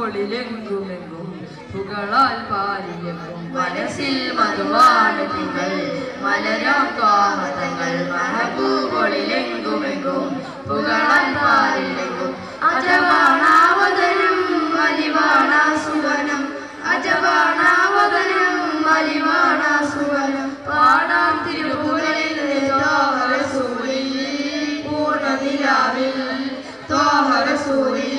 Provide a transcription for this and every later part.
മഹബൂബൊളിലെങ്കുമെങ്കും പുകളാൽ പാലിലെങ്കും മനസ്സിൽ മധുവാണ് തിങ്കൾ മലരാം ത്വാഹതങ്ങൾ മഹബൂബൊളിലെങ്കുമെങ്കും പുകളാൽ പാലിലെങ്കും അജവാണാവതനം വലിവാണാസുവനം അജവാണാവതനം വലിവാണാസുവനം പാടാം തിരുപുരയിൽ ത്വാഹറസൂലിൽ പൂർണ്ണനിലാവിൽ ത്വാഹറസൂലിൽ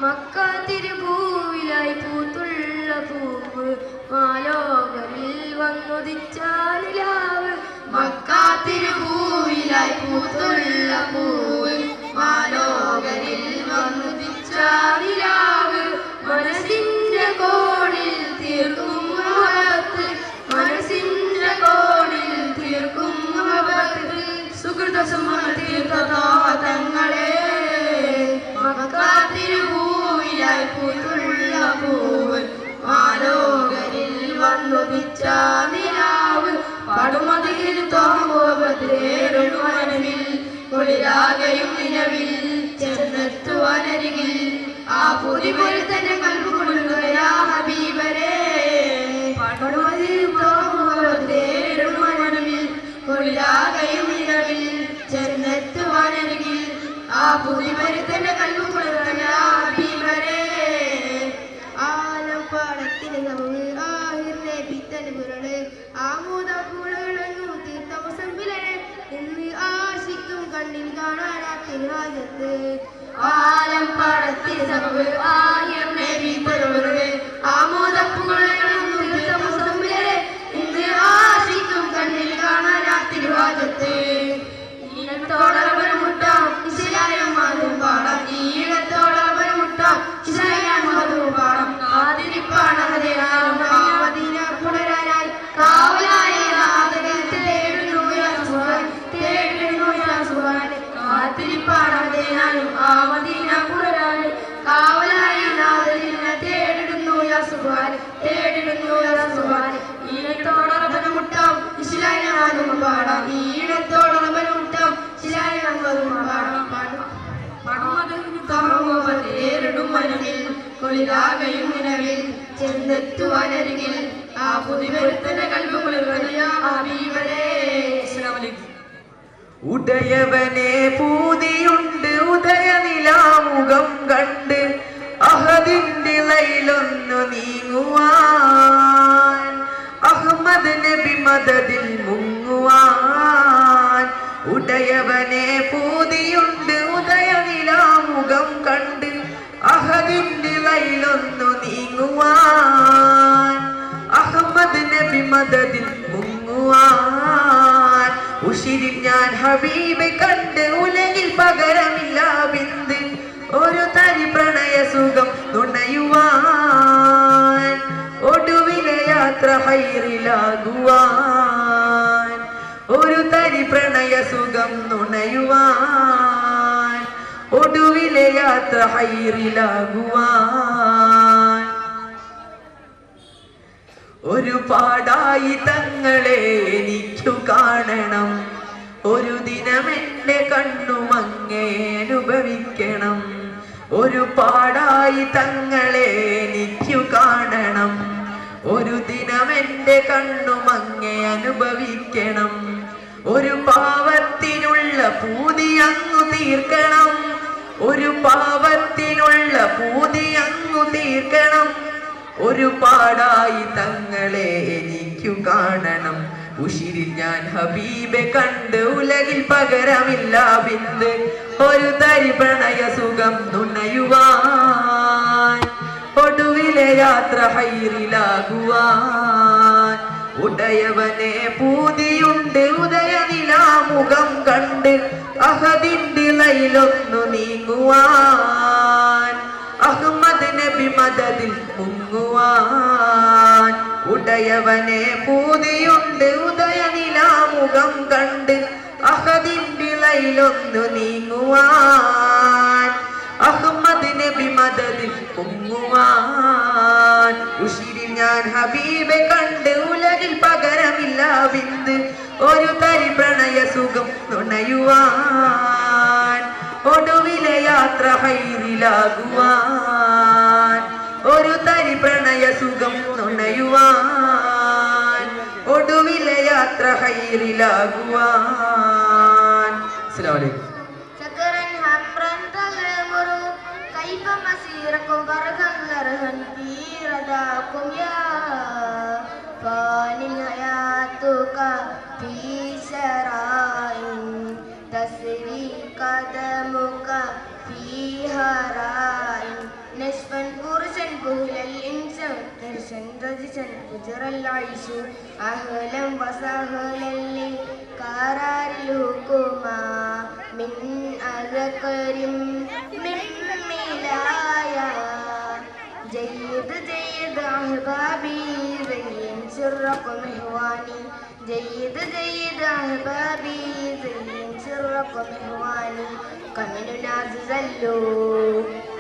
മക്ക തിരുഭൂവിലായി പൂത്തുള്ള പൂവ് മാലോകരിൽ വന്നുദിച്ച നിലാവ് മക്ക തിരുഭൂവിലായി പൂത്തുള്ള പൂവ് മാലോകരിൽ വന്നുദിച്ച നിലാവ് മനസ്സിന്റെ കോണിൽ തീർക്കും മുഹബത്ത് മനസ്സിന്റെ കോണിൽ തീർക്കും മുഹബത്ത് സുഹൃത സുമതീർത്ഥങ്ങളെ തിരുഭൂവിലായി പൂത്തുള്ള പൂവ് മാലോകരിൽ വന്നുദിച്ച പുതിമരുത്തന്റെ കൽവുകുളിർക്കണ ഹബീബരേ. ആലപ്പാടത്തിന് നമുക്ക് ആഹിറിനെ പിത്തന് പുരള് ആമോദപ്പുഴകളെന്നു തീർത്ത മുസമ്പിലരെ ഇന്ന് ആശിക്കും കണ്ണിൽ കാണാനാത്തിന് ഹാജത്ത്. ആലപ്പാടത്തിന് നമുക്ക് ആഹിറിനെ പിത്തന് പുരള് ആമോദപ്പുഴകളെന്നു തീർത്ത മുസമ്പിലരെ ഇന്ന് ആശിക്കും കണ്ണിൽ കാണാനാത്തിന് ഹാജത്ത്. ഈണത്തോടൊരു മുട്ടാം ഇസ്ലായം മധു പാടാം. ഈണത്തോടൊരു മുട്ടാം ഇസ്ലായം മധു പാടാം. കാതിരിപ്പാണതിനായി പുണരാനായി കാവലായി നാഥനിൽ തേടുന്നു യാസുഹാൻ. കാത്തിരിപ്പാണതിനായും ആ മദീന പുണരാനായി കാവലായി നാഥനിൽ തേടുന്നു യാസുഹാൻ. ഈണത്തോടൊരു മുട്ടാം ഇസ്ലായം മധു പാടാം. ഈണത്തോടൊരു മുട്ടാം ഇസ്ലായം മധു പാടാം. തേരിടും മനവിൽ കൊളിരാകയും നിലവിൽ ചെന്നെത്തുവാനരികിൽ ആ പുതിമരുത്തന്റെ കൽവുകുളിർക്കണ ഹബീബരേ. ഉദയവനെ പൂതിയുണ്ട് ഉദയനിലാമുഖം കണ്ട് അഹദിന്റെ ലൈലൊന്നു നീങ്ങുവാൻ അഹ്മദ് നബി മദദിൽ മുങ്ങുവാൻ. ഉദയവനെ പൂതിയുണ്ട് ഉദയനിലാമുഖം കണ്ട് അഹദിന്റെ ലൈലൊന്നു നീങ്ങുവാൻ അഹ്മദ് നബി മദദിൽ മുങ്ങുവാൻ. ഉശിരിൽ ഞാൻ ഹബീബെ കണ്ട് ഉലകിൽ പകരമില്ല ബിന്ദു ഒരു തരി പ്രണയ സുഖം നുണയുവാൻ ഒടുവിലെ യാത്ര ഹൈറിലാകുവാൻ ഒരു തരി പ്രണയ സുഖം നുണയുവാൻ ഒടുവിലെ യാത്ര ഹൈറിലാകുവാൻ. ഒരുപാടായി തങ്ങളെ എനിക്കു കാണണം ഒരു ദിനമെന്റെ കണ്ണുമങ്ങേ അനുഭവിക്കണം. ഒരുപാടായി തങ്ങളെ എനിക്കു കാണണം ഒരു ദിനമെന്റെ കണ്ണുമങ്ങേ അനുഭവിക്കണം. ഒരു പാവത്തിനുള്ള പൂതി അങ്ങു തീർക്കണം ഒരു പാവത്തിനുള്ള പൂതി അങ്ങു തീർക്കണം. ഒരുപാടായി തങ്ങളെ എനിക്കു കാണണം ഉശിരിൽ ഞാൻ ഹബീബെ കണ്ട് ഉലകിൽ പകരമില്ല ബിന്ദു ഒരു തരി പ്രണയ സുഖം നുണയുവാൻ ഒടുവിലെ യാത്ര ഹൈറിലാകുവാൻ. ഉടയവനെ പൂതിയുണ്ട് ഉദയനിലാമുഖം കണ്ട് അഹദിന്റെ ലൈലൊന്നു നീങ്ങുവാൻ അഹ്മദ് നബി മദദിൽ മുങ്ങുവാൻ. ഉടയവനെ പൂതിയുണ്ട് ഉദയനിലാമുഖം കണ്ട് അഹദിന്റെ ലൈലൊന്നു നീങ്ങുവാൻ അഹ്മദ് നബി മദദിൽ മുങ്ങുവാൻ. ഉശിരിൽ ഞാൻ ഹബീബെ കണ്ട് ഉലകിൽ പകരമില്ല ബിന്ദു ഒരു തരി പ്രണയ സുഖം നുണയുവാൻ ഒടുവിലെ യാത്ര ഹൈറിലാകുവാൻ ഒരു തരി പ്രണയ സുഖം നുണയുവാൻ ഒടുവിലെ യാത്ര ഹൈറിലാകുവാൻ. അസ്സലാമു അലൈക്കും. شكرا حمرا تغمر كيف مسيركم بركا غرها في رداكم يا فان حياتك في سراء تسري قدمك في هراء نشفا فرشا كهل الإنس ترشا رجشا فجر العيش أهلا وسهلا لقرار الحكومة من أذكر من ملايا جيد جيد أحبابي زين سركم إخواني جيد جيد أحبابي زين سركم إخواني كمن نعزز اللو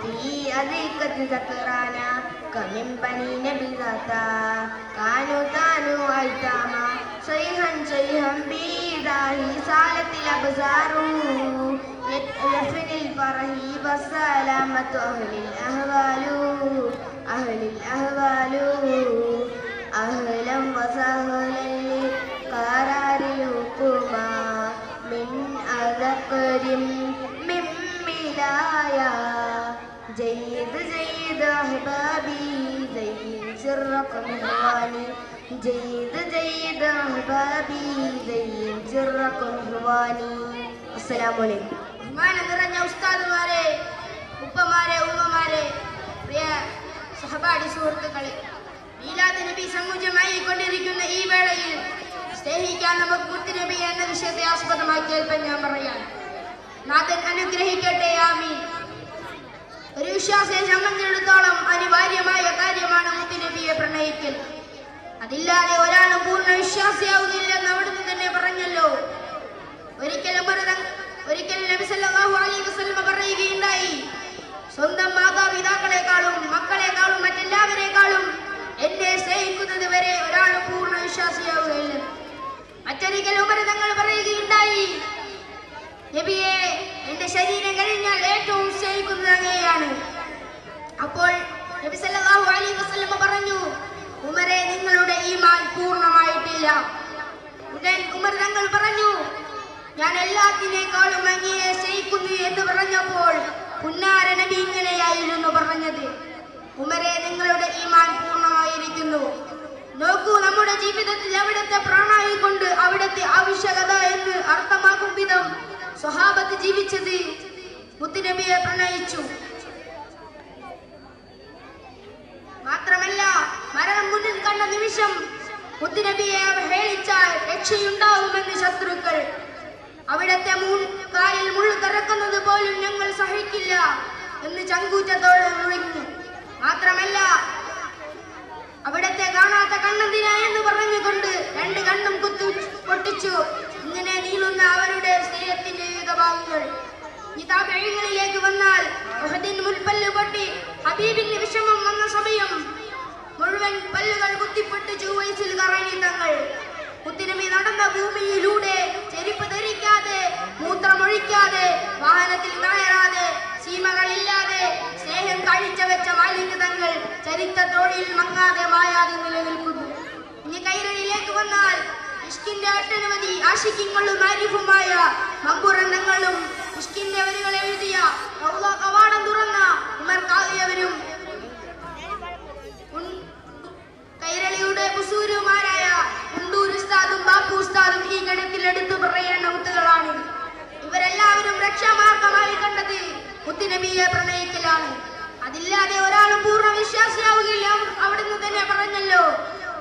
في أذيكة ذكرانا كمن بني نبي ذاتا كانوا أيتاما شيئا بإيذائه سالت الأبصار يدفن الفرح والسلامة أهل الأهوال أهلا وسهلا لقرار الحكومة من أذكر من ملايا جيد أحبابي زين سرك مهواني جيد جيد أحبابي زين سرك مهواني. السلام عليكم. ബഹുമാനം നിറഞ്ഞ ഉസ്താദുമാരെ, ഉപ്പമാരെ, ഉമ്മമാരെ, പ്രിയ സഹപാഠി സുഹൃത്തുക്കളെ, മീലാദ് നബി സമുചമായി കൊണ്ടിരിക്കുന്ന ഈ വേളയിൽ സ്നേഹിക്കാൻ നമുക്ക് മുത്തുനബി എന്ന വിഷയത്തെ ആസ്പദമാക്കി കേൾപ്പാൻ ഞാൻ പറയാൻ. നാഥൻ അനുഗ്രഹിക്കട്ടെ, ആമീൻ. ഒരു വിശ്വാസിയെ സംബന്ധിച്ചിടത്തോളം അനിവാര്യമായ കാര്യമാണ് മുത്തുനബിയെ പ്രണയിക്കൽ. അതില്ലാതെ ഒരാളും പൂർണ്ണ വിശ്വാസിയാവുകയില്ലെന്ന് അവിടുന്ന് തന്നെ പറഞ്ഞല്ലോ. ഒരിക്കൽ നബി സല്ലല്ലാഹു അലൈഹി വസല്ലം പറയുകയുണ്ടായി, സ്വന്തം മാതാപിതാക്കളെക്കാളും മക്കളെക്കാളും മറ്റെല്ലാവരെക്കാളും എന്നെ സ്നേഹിക്കുന്നത് വരെ ഒരാൾ പൂർണ്ണ വിശ്വാസിയാവുകയില്ല. മറ്റൊരിക്കൽ ഉമർ തങ്ങൾ പറയുകയുണ്ടായി, നബിയെ, എന്റെ ശരീരം കഴിഞ്ഞാൽ ഏറ്റവും സ്നേഹിക്കുന്നത് അങ്ങയെയാണ്. അപ്പോൾ നബി സല്ലല്ലാഹു അലൈഹി വസല്ലം പറഞ്ഞു, ഉമരെ, നിങ്ങളുടെ ഈമാൻ പൂർണ്ണമായിട്ടില്ല. ഉടൻ ഉമർ തങ്ങൾ പറഞ്ഞു, ഞാൻ എല്ലാത്തിനേക്കാളും അങ്ങയെ സ്നേഹിക്കുന്നു എന്ന് പറഞ്ഞപ്പോൾ പുന്നാര നബി ഇങ്ങനെയായിരുന്നു പറഞ്ഞത്, ഉമരെ, നിങ്ങളുടെ ഈമാൻ പൂർണ്ണമായിരിക്കുന്നു. നോക്കൂ, നമ്മുടെ ജീവിതത്തിൽ അവിടുത്തെ പ്രാണായി കൊണ്ട് അവിടുത്തെ ആവശ്യകത എന്ന് അർത്ഥമാക്കും വിധം സ്വഹാബത്ത് ജീവിച്ചത് മുത്തുനബിയെ പ്രണയിച്ചു. മാത്രമല്ല, മരണം മുന്നിൽ കണ്ട നിമിഷം മുത്തുനബിയെ അവഹേളിച്ചാൽ രക്ഷയുണ്ടാവുമെന്ന് ശത്രുക്കൾ. അവിടത്തെ കാലിൽ മുള്ളു തറക്കുന്നത് പോലും ഞങ്ങൾ സഹിക്കില്ല എന്ന് ചങ്കൂറ്റത്തോടെ മുഴങ്ങി. മാത്രമല്ല, അവിടത്തെ കാണാത്ത കണ്ണെന്തിനാ എന്ന് പറഞ്ഞുകൊണ്ട് രണ്ട് കണ്ണും പൊട്ടിച്ചു. ഇങ്ങനെ നീളുന്ന അവരുടെ സ്നേഹത്തിന്റെ വിവിധ ഭാഗങ്ങൾ ഈ താപഴികളിലേക്ക് വന്നാൽ ഉഹദിൻ മുൽപ്പല്ല് പൊട്ടി ഹബീബിന് വിഷമം വന്ന സമയം മുഴുവൻ പല്ലുകൾ കുത്തിപ്പൊട്ടിച്ചു വയസ്സിൽ കറങ്ങി തങ്ങൾ. മുത്തുനബി നടന്ന ഭൂമിയിലൂടെ ചെരുപ്പ് ധരിക്കാതെ, മൂത്രമൊഴിക്കാതെ, വാഹനത്തിൽ കയറാതെ, സീമകളില്ലാതെ സ്നേഹം കാഴ്ചവെച്ച മാലിന്യതങ്ങൾ ചരിത്രത്തോടിൽ മങ്ങാതെ മായാതെ നിലനിൽക്കുന്നു. ഇനി കൈരളിയിലേക്ക് വന്നാൽ ഇഷ്കിന്റെ ഒട്ടനവധി ആശിക്യങ്ങളും ആരിഫുമായ മമ്പുറന്നങ്ങളും ഇഷ്കിന്റെ വരികൾ എഴുതിയ കവാടം തുറന്ന ഉമർ കാളിയവരും കൈരളിയുടെ കുസൂരുമാരായ ഉണ്ടൂർ ഉസ്താദും ബാപ്പു ഉസ്താദും ഈ ഗണത്തിൽ എടുത്തു പറയേണ്ട മുത്തുകളാണ്. ഇവരെല്ലാവരും രക്ഷാമാർഗമായി കണ്ടത് മുത്തുനബിയെ പ്രണയിക്കലാണ്. അതില്ലാതെ ഒരാളും പൂർണ്ണ വിശ്വാസിയാവുകയില്ല. അവിടുന്ന് തന്നെ പറഞ്ഞല്ലോ,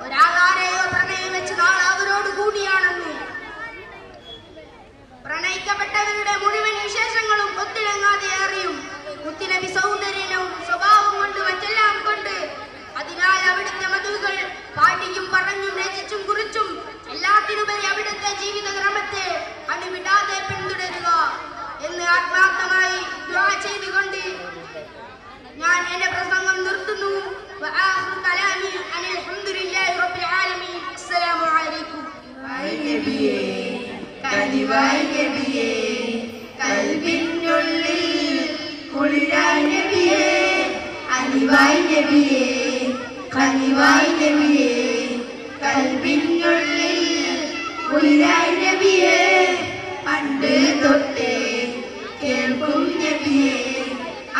ഒരാളാരെയോ പ്രണയം വെച്ച് നാളെ അവരോട് കൂടിയാണെന്ന്. പ്രണയിക്കപ്പെട്ടവരുടെ മുഴുവൻ വിശേഷങ്ങളും ഒത്തിണങ്ങാതെ അറിയും. മുത്തുനബി സൗന്ദര്യവും സ്വഭാവം കൊണ്ട് മറ്റെല്ലാം കൊണ്ട്, അതിനാൽ അവിടുത്തെ മധുകൾ പാടിയും പറഞ്ഞും രചിച്ചും കുറിച്ചും എല്ലാത്തിനുപരി അവിടുത്തെ ജീവിതക്രമത്തെ അണിവിടാതെ പിന്തുടരുക എന്ന് ആത്മാർത്ഥമായി ദുആ ചെയ്തുകൊണ്ട് ഞാൻ എന്റെ പ്രസംഗം നിർത്തുന്നു. കനിവായി നബിയേ, കൽബിനുള്ളിൽ കുളിരായി നബിയേ, അനിവായി നബിയേ, കനിവായി നബിയേ, കൽബിനുള്ളിൽ കുളിരായി നബിയേ, പണ്ട് തൊട്ടേ കേൾക്കും നബിയേ,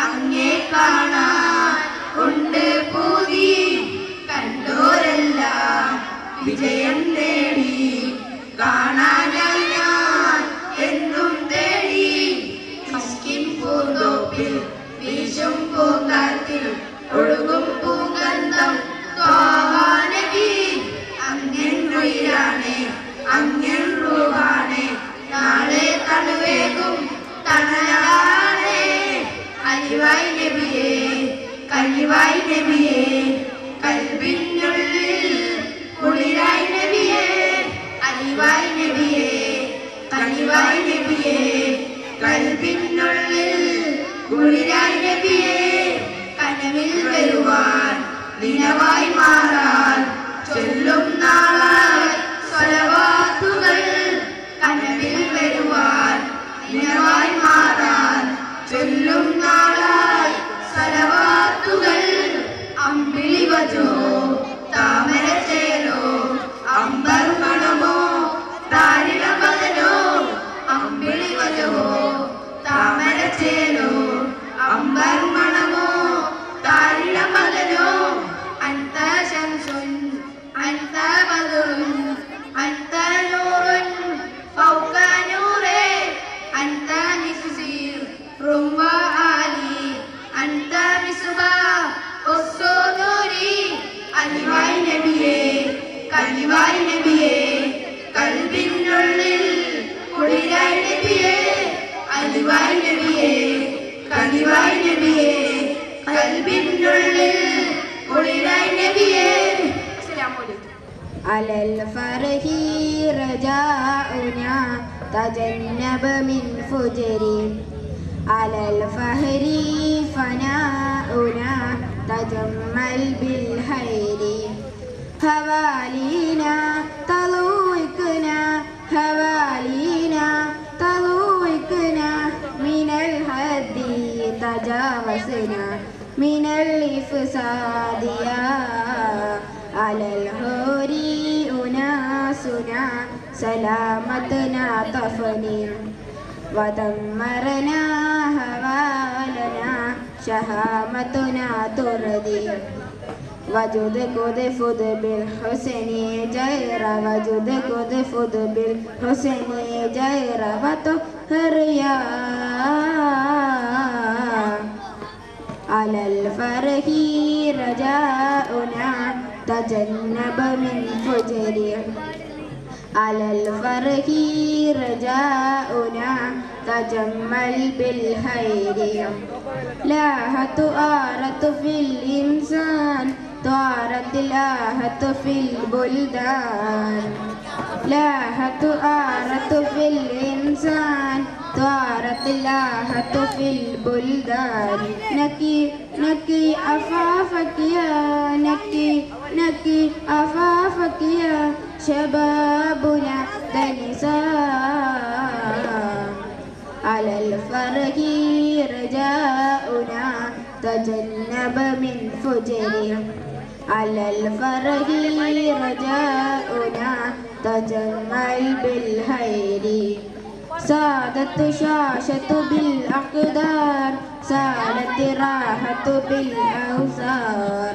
അങ്ങേ കാണാൻ ഉണ്ട് പൂതി, കണ്ടോരെല്ലാം വിജയം നേടി, കാണാനായി ഞാൻ എന്നും തേടി, മിസ്കിൻ പൂന്തോപ്പിൽ വീശും പൂങ്കാറ്റിൽ ഒഴുകും പൂങ്കന്ധം നബി, അങ്ങൻ ഉയിരാണ്, അങ്ങൻ റൂഹാണ്, നാളെ തണുവേകും തണലാണ്, അലിവായി നബിയേ, കനിവായി നബിയേ, കൽബിനുള്ളിൽ കുളിരായി നബിയേ, അലിവായി നബിയേ, കനിവായി നബിയേ, കൽബിനുള്ളിൽ കുളിരായി നബിയേ, കനവിൽ വരുവാൻ നിലവായി മാറാൻ ചൊല്ലും നാളായി സ്വലവാത്തുകൾ, കനവിൽ വരുവാൻ നിലവായി മാറാൻ ചൊല്ലും നാളായി സ്വലവാത്തുകൾ, അമ്പിളി വജോ താമര ചേരോ അമ്പർ മണമോ താരിള മകനോ, അമ്പിളി വജോ താമര ചേരോ അമ്പർ മണമോ താരിള പതിവായി നബിയേ പതിവായി നബിയേ കൽബിനുള്ളിൽ കുളിരായി നബിയേ. على الفرح رجاؤنا تجنب من فجر على الفهر فناؤنا تجمل بالخير هوالينا تلوكنا هوالينا تلوكنا من الحد تجاوزنا من الإفساد يا على الهوري أناسنا سلامتنا تفني ودمرنا هوالنا شهامتنا تردي وجد قد فد بالحسن جير وجد قد فد بالحسن جير وطهر يا على الفرح رجاؤنا تجنب من فجر على الفرح رجاؤنا تجمل بالخير لاهت آرت في الإنسان طارت لاهت في البلدان لاهت آرت في الإنسان طارت لاهت في البلدان نكي نكي أفافك يا نكي نكي أفافك يا شبابنا دنساء على الفرح رجاؤنا تجنب من فجر على الفرح رجاؤنا تجمل بالخير سادت شاشة بالأقدار سالت راحة بالأوزار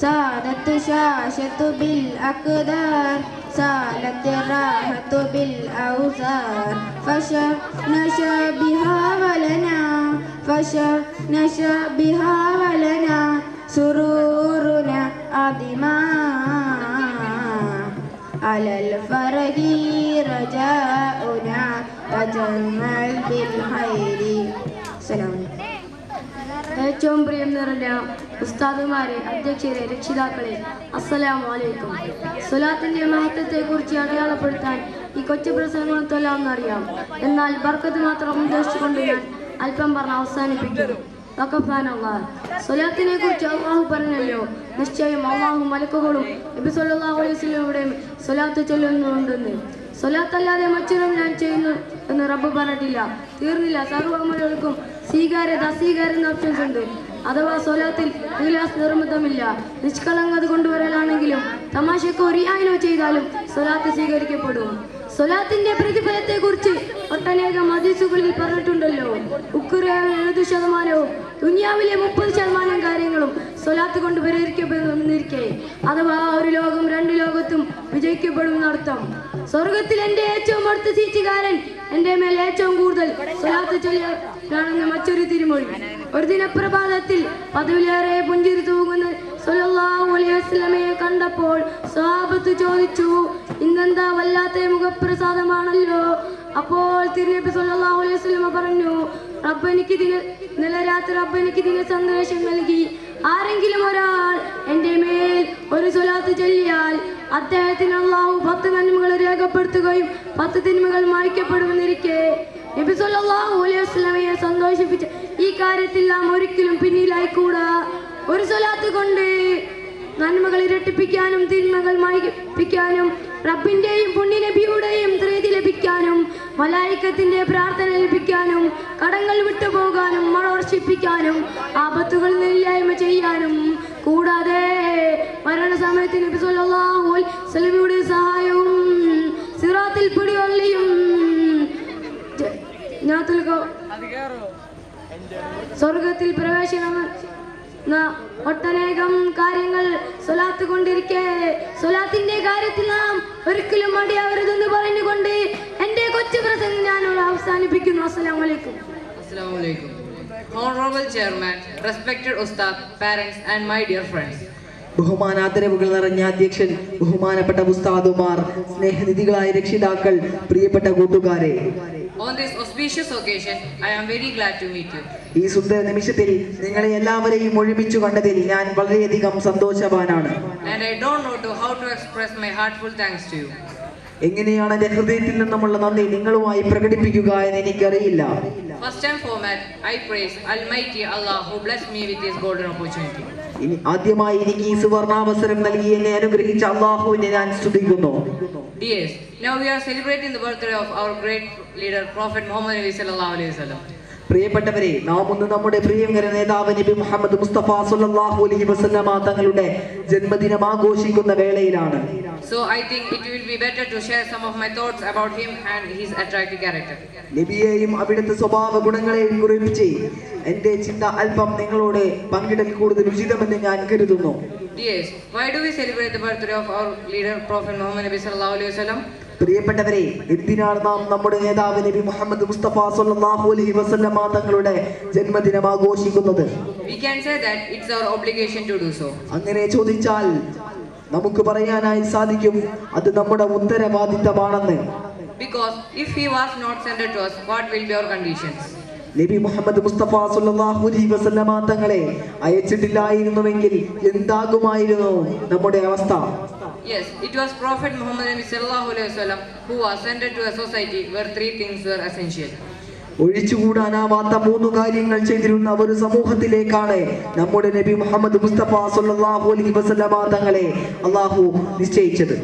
سادت شاشة بالأقدار سالت راحة بالأوزار فشفنا بها ولنا فشفنا بها ولنا سرورنا عظيما على الفرح رجاؤنا تجمل بالخير. السلام عليكم. ഏറ്റവും പ്രിയം നിറഞ്ഞ ഉസ്താദുമാരെ, അധ്യക്ഷരെ, രക്ഷിതാക്കളെ, അസ്സലാമു അലൈക്കും. സ്വലാത്തിന്റെ മഹത്വത്തെക്കുറിച്ച് അടയാളപ്പെടുത്താൻ ഈ കൊച്ചു പ്രസംഗങ്ങളെല്ലാം എന്നറിയാം. എന്നാൽ ബർക്കത്ത് മാത്രം ഉദ്ദേശിച്ചുകൊണ്ട് ഞാൻ അല്പം പറഞ്ഞ് അവസാനിപ്പിക്കുന്നു. സ്വലാത്തിനെ കുറിച്ച് അള്ളാഹു പറഞ്ഞല്ലോ, നിശ്ചയം അള്ളാഹു മലക്കുകളും നബി സല്ലല്ലാഹു അലൈഹി വസല്ലമയുടെയും സ്വലാത്ത് ചൊല്ലുന്നുണ്ടെന്ന്. സ്വലാത്തല്ലാതെ മറ്റൊന്നും ഞാൻ ചെയ്യുന്നു എന്ന് റബ്ബ് പറഞ്ഞിട്ടില്ല. തീർന്നില്ല, സർവ്വമലകൾക്കും സ്വീകാര്യത അസ്വീകാര്യ എന്ന ഓപ്ഷൻസ് ഉണ്ട്. അഥവാ സ്വലാത്തിൽ ഇഖ്ലാസ് നിർബന്ധമില്ല. നിഷ്കളങ്കത കൊണ്ടുവരലാണെങ്കിലും തമാശക്കോ റിയായിനോ ചെയ്താലും സ്വലാത്ത് സ്വീകരിക്കപ്പെടും. സ്വലാത്തിന്റെ പ്രതിഫലത്തെ കുറിച്ച് ഒട്ടനേകം ഹദീസുകളിൽ പറഞ്ഞിട്ടുണ്ടല്ലോ. ഉഖ്റയിലെ 70% ദുനിയാവിലെ 30% കാര്യങ്ങളും സ്വലാത്ത് കൊണ്ട് പരിഹരിക്കപ്പെടുന്നിരിക്കെ, അഥവാ ഒരു ലോകം 2 ലോകത്തും വിജയിക്കപ്പെടും എന്നർത്ഥം. സ്വർഗത്തിൽ എന്റെ ഏറ്റവും അടുത്ത സീറ്റുകാരൻ എന്റെ മേൽ ഏറ്റവും കൂടുതൽ സ്വലാത്ത് ചൊല്ലിയാണെന്ന് മറ്റൊരു തിരുമൊഴി. ഒരു ദിനപ്രഭാതത്തിൽ പതിവിലേറെ പുഞ്ചിരി തൂകുന്ന സല്ലല്ലാഹു അലൈഹി വസല്ലമയെ കണ്ടപ്പോൾ സ്വഹാബത്ത് ചോദിച്ചു, ഇന്നെന്താ വല്ലാത്ത മുഖപ്രസാദമാണല്ലോ. അപ്പോൾ തിരുനബി സല്ലല്ലാഹു അലൈഹി വസല്ലമ പറഞ്ഞു, ഇന്നലെ രാത്രി റബ്ബ് എനിക്ക് ഇതിന് സന്ദേശം നൽകി. ആരെങ്കിലും ഒരാൾ എന്റെ മേൽ ഒരു സ്വലാത്ത് ചൊല്ലിയാൽ അദ്ദേഹത്തിന് അള്ളാഹു 10 നന്മകൾ രേഖപ്പെടുത്തുകയും 10 തിന്മകൾ മായ്ക്കപ്പെടുമെന്നിരിക്കെ, നബി സല്ലല്ലാഹു അലൈഹി വസല്ലമയെ സന്തോഷിപ്പിച്ച ഈ കാര്യത്തിൽ നാം ഒരിക്കലും പിന്നിലായിക്കൂടാ. ഒരു സ്വലാത്ത് കൊണ്ട് നന്മകൾ ഇരട്ടിപ്പിക്കാനും തിന്മകൾ മായ്പ്പിക്കാനും റബ്ബിന്റെയും പുണ്യനബിയുടെയും പ്രീതി ലഭിക്കാനും മലായിക്കത്തിന്റെ പ്രാർത്ഥന ലഭിക്കാനും കടങ്ങൾ വിട്ടുപോകാനും മഴ വർഷിപ്പിക്കാനും ആപത്തുകൾ ഇല്ലായ്മ ചെയ്യാനും കൂടാതെ മരണസമയത്ത് നബി സല്ലല്ലാഹു അലൈഹി വസല്ലമയുടെ സഹായവും സിറാത്തിൽ പിടിവള്ളിയും സ്വർഗത്തിൽ പ്രവേശനം ഒട്ടനേകം കാര്യങ്ങൾ സ്വലാത്ത് കൊണ്ടിരിക്കെ, സ്വലാത്തിന്റെ കാര്യത്തിൽ നാം ഒരിക്കലും മടിയാവരുതെന്ന് പറഞ്ഞുകൊണ്ട് എന്റെ കൊച്ചു പ്രസംഗം ഞാനോട് അവസാനിപ്പിക്കുന്നു. അസ്സലാമു അലൈക്കും. Assalamu alaikum. Honorable Chairman, respected Ustad, parents and my dear friends. ബഹുമാനാദരവുകൾ നിറഞ്ഞ അധ്യക്ഷൻ, ബഹുമാനപ്പെട്ട ഉസ്താദുമാർ, സ്നേഹനിധികളായ രക്ഷിതാക്കൾ, പ്രിയപ്പെട്ട കൂട്ടുകാരെ, On this auspicious occasion, I am very glad to meet you. ഈ സുന്ദര നിമിഷത്തിൽ നിങ്ങളെ എല്ലാവരെയും ഒരുമിച്ച് കണ്ടതിൽ ഞാൻ വളരെയധികം സന്തോഷവാനാണ്. And I don't know how to express my heartful thanks to you. എങ്ങനെയാണ് എൻ്റെ ഹൃദയത്തിൽ നിന്നുമുള്ള നന്ദി നിങ്ങളുമായി പ്രകടിപ്പിക്കുക എന്ന് എനിക്കറിയില്ല. First and foremost, I praise Almighty Allah who blessed me with this golden opportunity. ഇനി ആദ്യമായി എനിക്ക് ഈ സുവർണാവസരം നൽകി എന്നെ അനുഗ്രഹിച്ച അല്ലാഹുവിനെ ഞാൻ സ്തുതിക്കുന്നു. Dears, now we are celebrating the birthday of our great leader, Prophet Muhammad sallallahu alaihi wasallam. പ്രിയപ്പെട്ടവരെ, നാം ഇന്ന് നമ്മുടെ പ്രിയങ്കര നേതാവ് നബി മുഹമ്മദ് മുസ്തഫ സല്ലല്ലാഹു അലൈഹി വസല്ലമ തങ്ങളുടെ ജന്മദിനം ആഘോഷിക്കുന്ന വേളയിലാണ്. So I think it will be better to share some of my thoughts about him and his attractive character. നബിയെയും അവിടുത്തെ സ്വഭാവ ഗുണങ്ങളെയും കുറിച്ച് എൻ്റെ ചിന്ത അല്പം നിങ്ങളോട് പങ്കിടൽ കൂടുതൽ ഉചിതമെന്ന് ഞാൻ കരുതുന്നു. Dears, why do we celebrate the birthday of our leader, Prophet Muhammad sallallahu alaihi wasallam? പ്രിയപ്പെട്ടവരെ, എന്തിനാണ് നാം നമ്മുടെ നേതാവ് നബി മുഹമ്മദ് മുസ്തഫ സല്ലല്ലാഹു അലൈഹി വസല്ലമ തങ്ങളുടെ ജന്മദിനം ആഘോഷിക്കുന്നത്? We can say that it's our obligation to do so. അങ്ങനെ ചോദിച്ചാൽ നമുക്ക് പറയാനായി സാധിക്കും അത് നമ്മുടെ ഉത്തരവാദിത്തമാണെന്ന്. Because if he was not sent to us, what will be our conditions? നബി മുഹമ്മദ് മുസ്തഫ സല്ലല്ലാഹു അലൈഹി വസല്ലമ തങ്ങളെ അയച്ചിട്ടില്ലായിരുന്നുവെങ്കിൽ എന്താകുമായിരുന്നു നമ്മുടെ അവസ്ഥ? Yes, it was Prophet Muhammad sallallahu alaihi wasallam who was sent to a society where three things were essential. ഒഴിച്ചുകൂടാനാവാത്ത മൂന്ന് കാര്യങ്ങൾ ചെയ്തിരുന്ന ഒരു സമൂഹത്തിലേക്കാണ് നമ്മുടെ നബി മുഹമ്മദ് മുസ്തഫ സല്ലല്ലാഹു അലൈഹി വസല്ലമ തങ്ങളെ അല്ലാഹു നിശ്ചയിച്ചത്.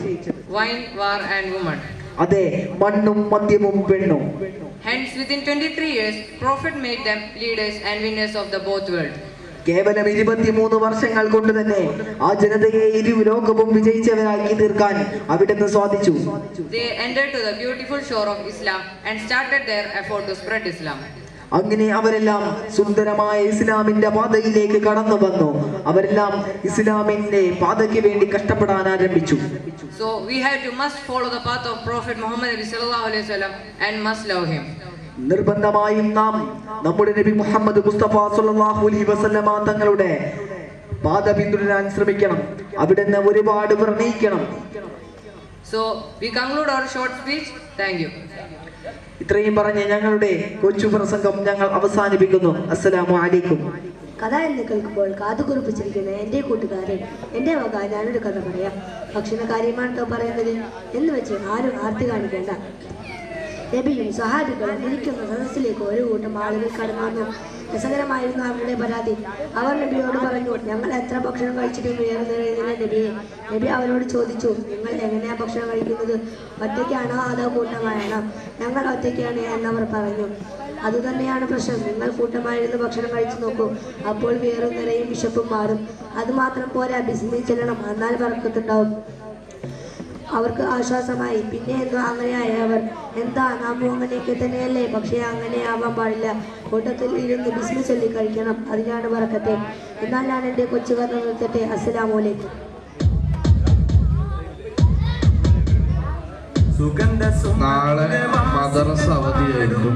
Wine, war and woman. അതെ, മണ്ണും മദ്യവും പെണ്ണും. Hence within 23 years, Prophet made them leaders and winners of the both world. കേവലം 23 വർഷങ്ങൾ കൊണ്ട് തന്നെ ആ ജനതയെ ഇരു ലോകവും വിജയിച്ചവരാക്കി തീർക്കാൻ അവിടുന്ന് സാധിച്ചു. They entered to the beautiful shore of Islam and started their effort to spread Islam. അങ്ങനെ അവരെല്ലാം സുന്ദരമായ ഇസ്ലാമിന്റെ പാതയിലേക്ക് കടന്നു വന്നു. അവരെല്ലാം ഇസ്ലാമിന്റെ പാതയ്ക്ക് വേണ്ടി കഷ്ടപ്പെടാൻ ആരംഭിച്ചു. So we have to must follow the path of Prophet Muhammad sallallahu alaihi wasallam and must love him. നിർബന്ധമായും നാം നമ്മുടെ നബി മുഹമ്മദ് മുസ്തഫ സല്ലല്ലാഹു അലൈഹി വസല്ലമ തങ്ങളുടെ പാത പിന്തുടരാൻ ശ്രമിക്കണം. അവിടുന്ന് ഒരുപാട് വർണ്ണിക്കണം. So we conclude our short speech. Thank you. ഇത്രയും പറഞ്ഞ് ഞങ്ങളുടെ കൊച്ചു പ്രസംഗം ഞങ്ങൾ അവസാനിപ്പിക്കുന്നു. അസ്സലാമു അലൈക്കും. കഥ എന്ന് കേൾക്കുമ്പോൾ കാതുകുറിപ്പിച്ചിരിക്കുന്ന എൻ്റെ കൂട്ടുകാരൻ, എൻ്റെ വക ഞാനൊരു കഥ പറയാം. ഭക്ഷണ കാര്യമാണ് പറയുന്നത് എന്ന് വെച്ച് ആരും ആർത്തി കാണിക്കേണ്ട. നബിയും സഹാബികളും ഇരിക്കുന്ന സദസ്സിലേക്ക് ഒരു കൂട്ടം ആളുകൾ കടന്നു വന്നു. രസകരമായിരുന്നു അവരുടെ പരാതി. അവർ നബിയോട് പറഞ്ഞു, ഞങ്ങൾ എത്ര ഭക്ഷണം കഴിച്ചിട്ടും ഉയർന്നിരുന്നില്ല നബിയെ. നബി അവരോട് ചോദിച്ചു, നിങ്ങൾ എങ്ങനെയാണ് ഭക്ഷണം കഴിക്കുന്നത്? ഒറ്റയ്ക്കാണോ അതോ കൂട്ടമായാണോ? ഞങ്ങൾ ഒറ്റയ്ക്കാണ് എന്നവർ പറഞ്ഞു. അതുതന്നെയാണ് പ്രശ്നം. നിങ്ങൾ കൂട്ടമായിരുന്നു ഭക്ഷണം കഴിച്ചു നോക്കൂ, അപ്പോൾ വേറും നിറയും വിശപ്പും മാറും. അതുമാത്രം പോരാ, ബിസ്മി ചെല്ലണം, എന്നാൽ ബർക്കത്തുണ്ടാവും. അവർക്ക് ആശ്വാസമായി. പിന്നെ എന്തോ അങ്ങനെയായ അവർ, എന്താ നാമും അങ്ങനെയൊക്കെ തന്നെയല്ലേ? പക്ഷേ അങ്ങനെ ആവാൻ പാടില്ല. കൂട്ടത്തിൽ ഇരുന്ന് ബിസ്മി ചൊല്ലി കഴിക്കണം, അതിനാണ് ബർക്കത്ത്. എന്നാൽ ഞാൻ എൻ്റെ കൊച്ചു കഥ നിർത്തട്ടെ. അസ്സലാമു അലൈക്കും. നാളെ മദ്രസ അവധിയായിരിക്കും.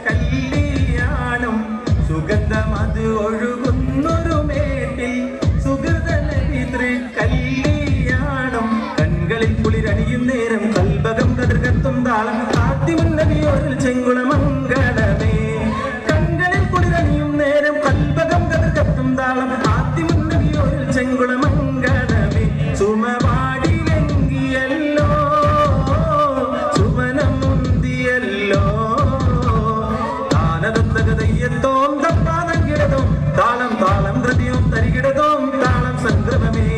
കല്യാണം സുഗന്ധമത് ഒഴുകുന്നൊരു മേട്ടിൽ കല്യാണം കൺകളിൽ കുളിരണിയും നേരം കൽബകം കതിർകത്തും താളം ആദ്യമുന്നതിയോരിൽ ചെങ്കുളമംഗളമേ. കൺകളിൽ കുളിരണിയും നേരം കൽബകം കതിർകത്തും താളം ആദ്യമുന്നതിയോരിൽ ചെങ്കുളമംഗളമേ. സുമവാടിലെങ്കിയല്ലോ സുവനം മുന്തിയല്ലോ താനതത്തകതയ്യത്തോം തപ്പാതം കിടതും താളം താളം ഹൃദയം തരികിടതും താളം സംഗ്രമമേ.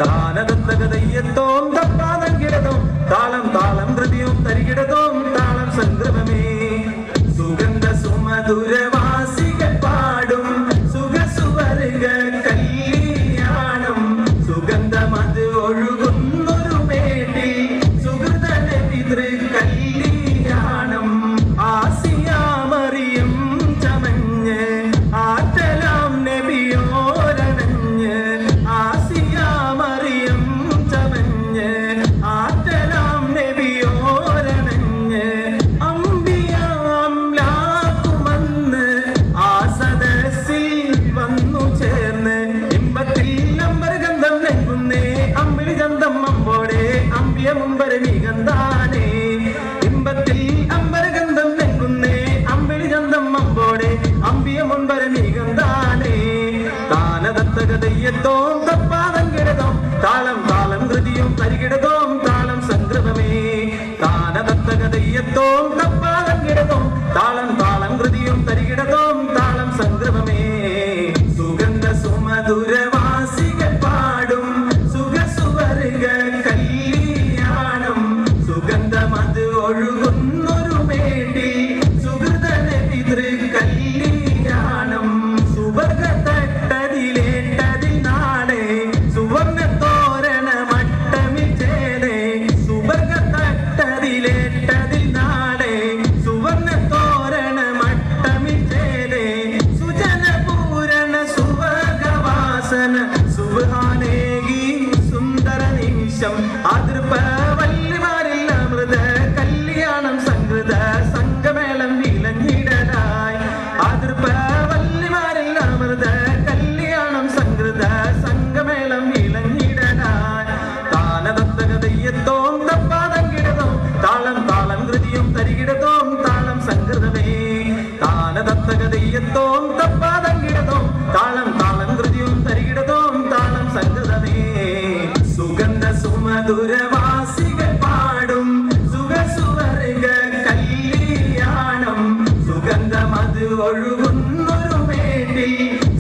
താനതത്തകതയ്യത്തോം തപ്പാതം കിടതും താളം താളം ഹൃദയം തരികിടതും താളം സംഗ്രമമേ. സുഗന്ധ സുമധുരവാസികൾ പാടും സുഖസുവർഗ കല്യാണം സുഗന്ധമത് ഒഴുകുന്നൊരു മേട്ടിൽ സുഹൃതന പിതൃ കല്യാണം. ആസിയാമറിയും ചമഞ്ഞ് ആറ്റലാം നബിയോരണഞ്ഞ് ആസിയാമറിയും ചമഞ്ഞ് ആറ്റലാം നബിയോരണഞ്ഞ് അമ്പിയാംലാക്കുമന്ന് ആ സദസ്സിൽ വന്നു ചേർന്ന് ഇമ്പത്തിൽ അമ്പരഗന്ധം നൽകുന്നേ അമ്പിളി ഗന്ധം അമ്പോടെ അമ്പിയ മുമ്പര മികന്താനേ. ഇമ്പത്തിൽ ഒഴുകുന്നൊരു മേട്ടിൽ സുഹൃതന പിതൃ കല്യാണം സുവർഗത്തട്ടതിലേട്ടതിൽ നാളെ സുവർണ തോരണ മട്ടമിൽ ചേലേ സുവർഗത്തട്ടതിലേട്ടതിൽ നാളെ സുവർണ തോരണ മട്ടമിൽ ചേലേ സുജന പൂരണ സുവർഗവാസന സുബ്ഹാനേകി സുന്ദര നിമിഷം അതിർപ്പവല്ലിമാരിൽ അമൃത കല്യാണം സംഗൃത സംഗമേളം വിളഞ്ഞിടലായി അതിർപ്പവല്ലിമാരിൽ അമൃത കല്യാണം സംഗൃത സംഗമേളം വിളഞ്ഞിടലായി താനദത്തകതയ്യത്തോം തപ്പാതങ്കിടതോം താളം താളം കൃതിയും തരികിടതോം താളം സംഗൃതമേ താനദത്തകതയ്യത്തോം തപ്പാതങ്കിടതോം താളം താളം കൃതിയും തരികിടതോം താളം സംഗൃതമേ സുഗന്ധ സുമധുരവാസികൾ പാടും സുഖസുവർഗ കല്യാണം സുഗന്ധമത് ഒഴുകുന്നൊരു മേട്ടിൽ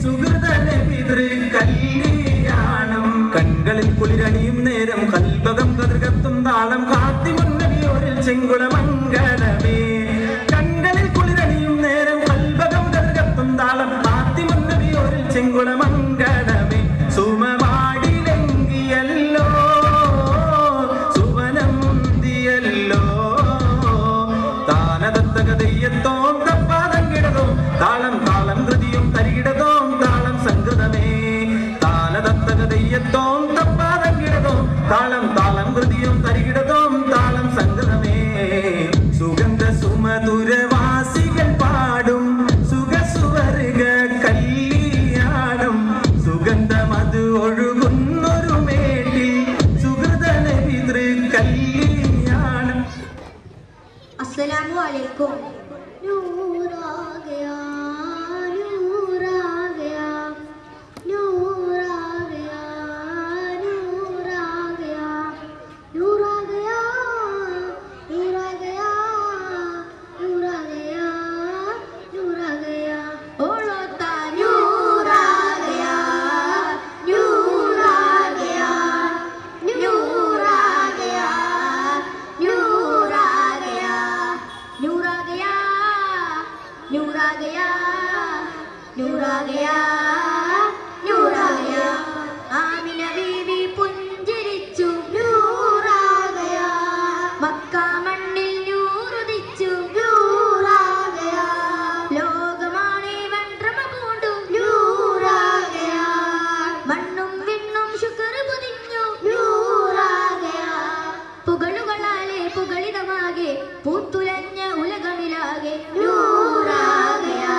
സുഹൃതന പിതൃ കല്യാണം കൺകളിൽ കുളിരണിയും നേരം കൽബകം കതിർകത്തും താളം കാത്തി മുന്നണിയോരിൽ ചെങ്കുളമംഗളമേ കൺകളിൽ കുളിരണിയും നേരം കൽബകം കതിർകത്തും താളം കാത്തി മുന്നണിയോരിൽ ചെങ്കുളമംഗളമേ സുമവാടിലെങ്കിയല്ലോ സുവനമുന്തിയല്ലോ താനദത്തകതയ്യത്തോം തപ്പാതങ്കിടതോം താളം താളം കൃതിയും തരികിടതോം താളം സംഗൃതമേ താനദത്തകതയ്യത്തോം തപ്പാതങ്കിടതോം താളം താളം കൃതിയും തരികിടതോം താളം സംഗൃതമേ സുഗന്ധ സുമധുരവാസികൾ പാടും സുഖസുവർഗ കല്യാണം സുഗന്ധമത് ഒഴുകുന്നൊരു മേട്ടിൽ സുഹൃതന പിതൃ കല്യാണം. अस्सलामु अलैकुम। नूर आ गया, नूर आ गया, नूर आ गया, नूर आ गया, नूर आ गया, नूर आ गया, नूर आ गया, नूर आ गया, ओलोता नूर आ गया, नूर आ गया, नूर आ गया, नूर आ गया, नूर आ गया, नूर आ गया, नूर आ गया, नूर आ गया, आमिന ബീവി പുഞ്ചിരിച്ചു നൂർ ആ ഗയാ, മക്ക മണ്ണിൽ നൂറുദിച്ചു നൂർ ആ ഗയാ, ലോകമാണേ വൻഡ്രമ പൂണ്ടു നൂർ ആ ഗയാ, മണ്ണും വിണ്ണും ശുക്ർ പൊതിഞ്ഞു നൂർ ആ ഗയാ, പുകളുകളാലെ പുകളിതമാകെ പൂത്തുലഞ്ഞ ഉലകമിലാകെ നൂർ ആ ഗയാ,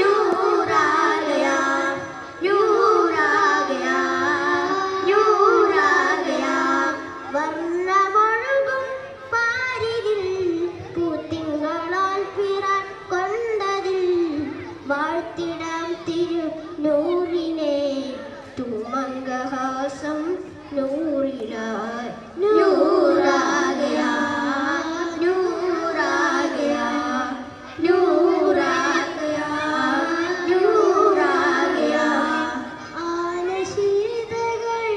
നൂർ ആ ഗയാ, നൂർ ആ ഗയാ, നൂർ ആ ഗയാ, വർണ്ണമൊഴുകും പാരിതിൽ പൂത്തിങ്കളാൽ പിറൻ കൊണ്ടതിൽ വാഴ്ത്തിടാം തിരു നൂറിനെ തുമംഗഹാസം നൂറിലായി നൂർ ആ ഗയാ, നൂർ ആ ഗയാ, നൂർ ആ ഗയാ, നൂർ ആ ഗയാ, ആനശീതകൾ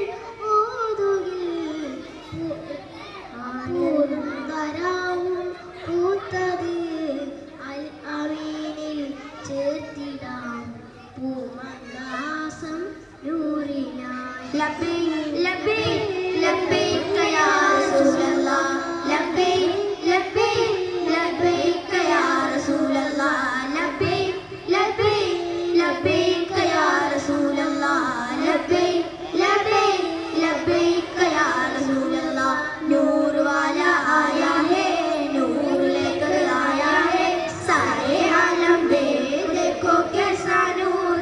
ഓതുകിൽ ആനൂറും തരാവും പൂത്തത് അൽ അമീനിൽ ചേർത്തിടാം പൂമന്ദാസം നൂറിനായി ലബ്ബൈക് ലബ്ബൈക് ലബ്ബൈക യാ റസൂലല്ലാഹ് ലബ്ബൈക് ലബ്ബൈക് ലബ്ബൈക യാ റസൂലല്ലാഹ് ലബ്ബൈക് ലബ്ബൈക് ലബ്ബൈക യാ റസൂലല്ലാഹ് ലബ്ബൈക് ലബ്ബൈക് ലബ്ബൈക യാ റസൂലല്ലാഹ് നൂർ वाला आया है नूर लेकर आया है सारे आलम में देखो कैसा नूर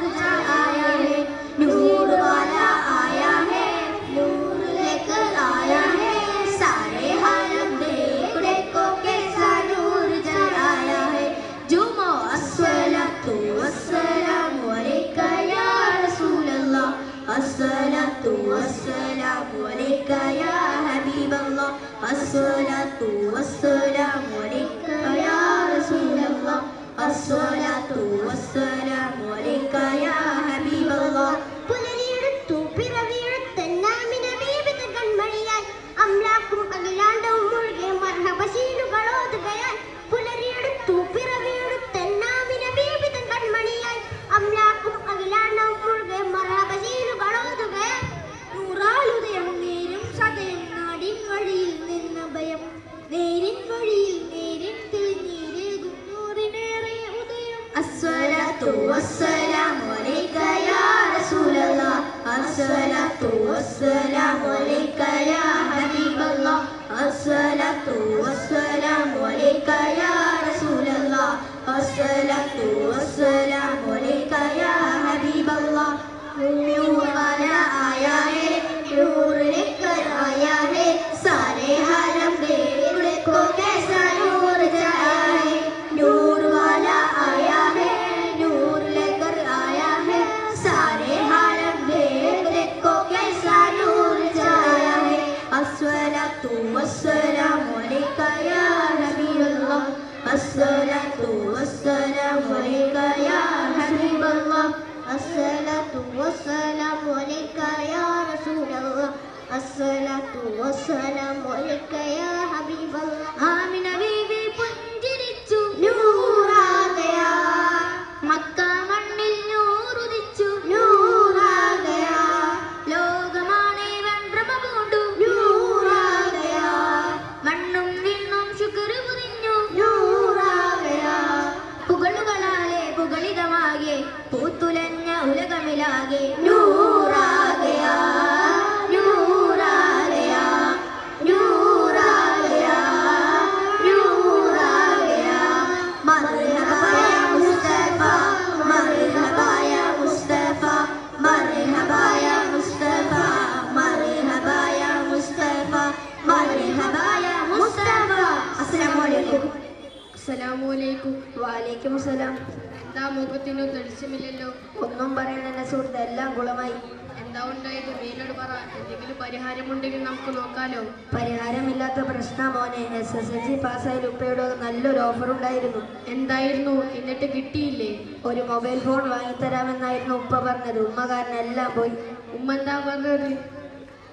आया है नूर वाला आया है नूर लेकर आया है सारे आलम में देखो कैसा नूर आया है जुमो अस्सलातु वस्सलामु अलैका या रसूल अल्लाह अस्सलातु वस्सलामु अलैका या हबीब अल्लाह अस्सलातु वस्सलामु अलैका या रसूल अल्लाह अस्सलातु वस्सलामु अलैका या हबीब अल्लाह പുലരിയെടുത്തു പിറവിയെടുത്ത നാമിന ബീബിത കൺമണിയായി അംലാക്കും അഖിലാണ്ടവും മുഴുകെ മർഹബ വസ്സലാമു അലൈക യാ റസൂലല്ലാഹ് അസ്സലാത്തു വസ്സലാമു അലൈക യാ ഹബീബല്ലാഹ് അസ്സലാത്തു വസ്സലാമു അലൈക യാ റസൂലല്ലാഹ് അസ്സലാത്തു വസ്സലാമു അലൈക യാ ഹബീബല്ലാഹ് नूर वाला आया है नूर लेकर आया है सारे आलम देखो कैसा नूर जला है नूर वाला आया है नूर लेकर आया है सारे आलम देखो कैसा नूर जलाया है अस्सलातु वस्सलामु अलैका या हबीबल्लाह अस्सलातु वस्सलामु अलैका या हबीबल्लाह अस्सलातु वस्सलामु अलैका या रसूलल्लाह अस्सलातु वस्सलामु अलैका या हबीबल्लाह आमिना बीवी പുഞ്ചിരിച്ചു നൂറാ ഗയാ മക്ക മണ്ണിൽ നൂറുദിച്ചു നൂറാ ഗയാ ലോകമാണേ വെൺപ്രഭ പൂണ്ടു നൂറാ ഗയാ മണ്ണും വിണ്ണും ശുക്ർ പുതിഞ്ഞു നൂറാ ഗയാ പുകളുകളാലെ പുകളിതമാകെ പൂത്തുലഞ്ഞ ഉലകമിലാകെ നൂറാ ഗയാ നൂറാ ഗയാ നൂറാ ഗയാ നൂറാ ഗയാ മർഹബാ യാ മുസ്തഫ മർഹബാ യാ മുസ്തഫ മർഹബാ യാ മുസ്തഫ മർഹബാ യാ മുസ്തഫ മർഹബാ യാ മുസ്തഫ അസ്സലാമു അലൈക്കും അസ്സലാമു അലൈക്കും. വഅലൈക്കും അസ്സലാം. എന്താ മുഖത്തിനു ദൃശ്യമില്ലല്ലോ? ഒന്നും പറയണ സുഹൃത്ത്, എല്ലാം കുളമായി. എന്താ ഉണ്ടായത്? മീനോട് പറ. എന്തെങ്കിലും പരിഹാരമുണ്ടെങ്കിൽ നമുക്ക് നോക്കാലോ. പരിഹാരമില്ലാത്ത പ്രശ്ന മോനെ. SSLC പാസ്സായാൽ ഉപ്പയുടെ നല്ലൊരു ഓഫർ ഉണ്ടായിരുന്നു. എന്തായിരുന്നു? എന്നിട്ട് കിട്ടിയില്ലേ? ഒരു മൊബൈൽ ഫോൺ വാങ്ങിത്തരാമെന്നായിരുന്നു ഉപ്പ പറഞ്ഞത്. ഉമ്മ കാരണം എല്ലാം പോയി. ഉമ്മ എന്താ പറഞ്ഞത്?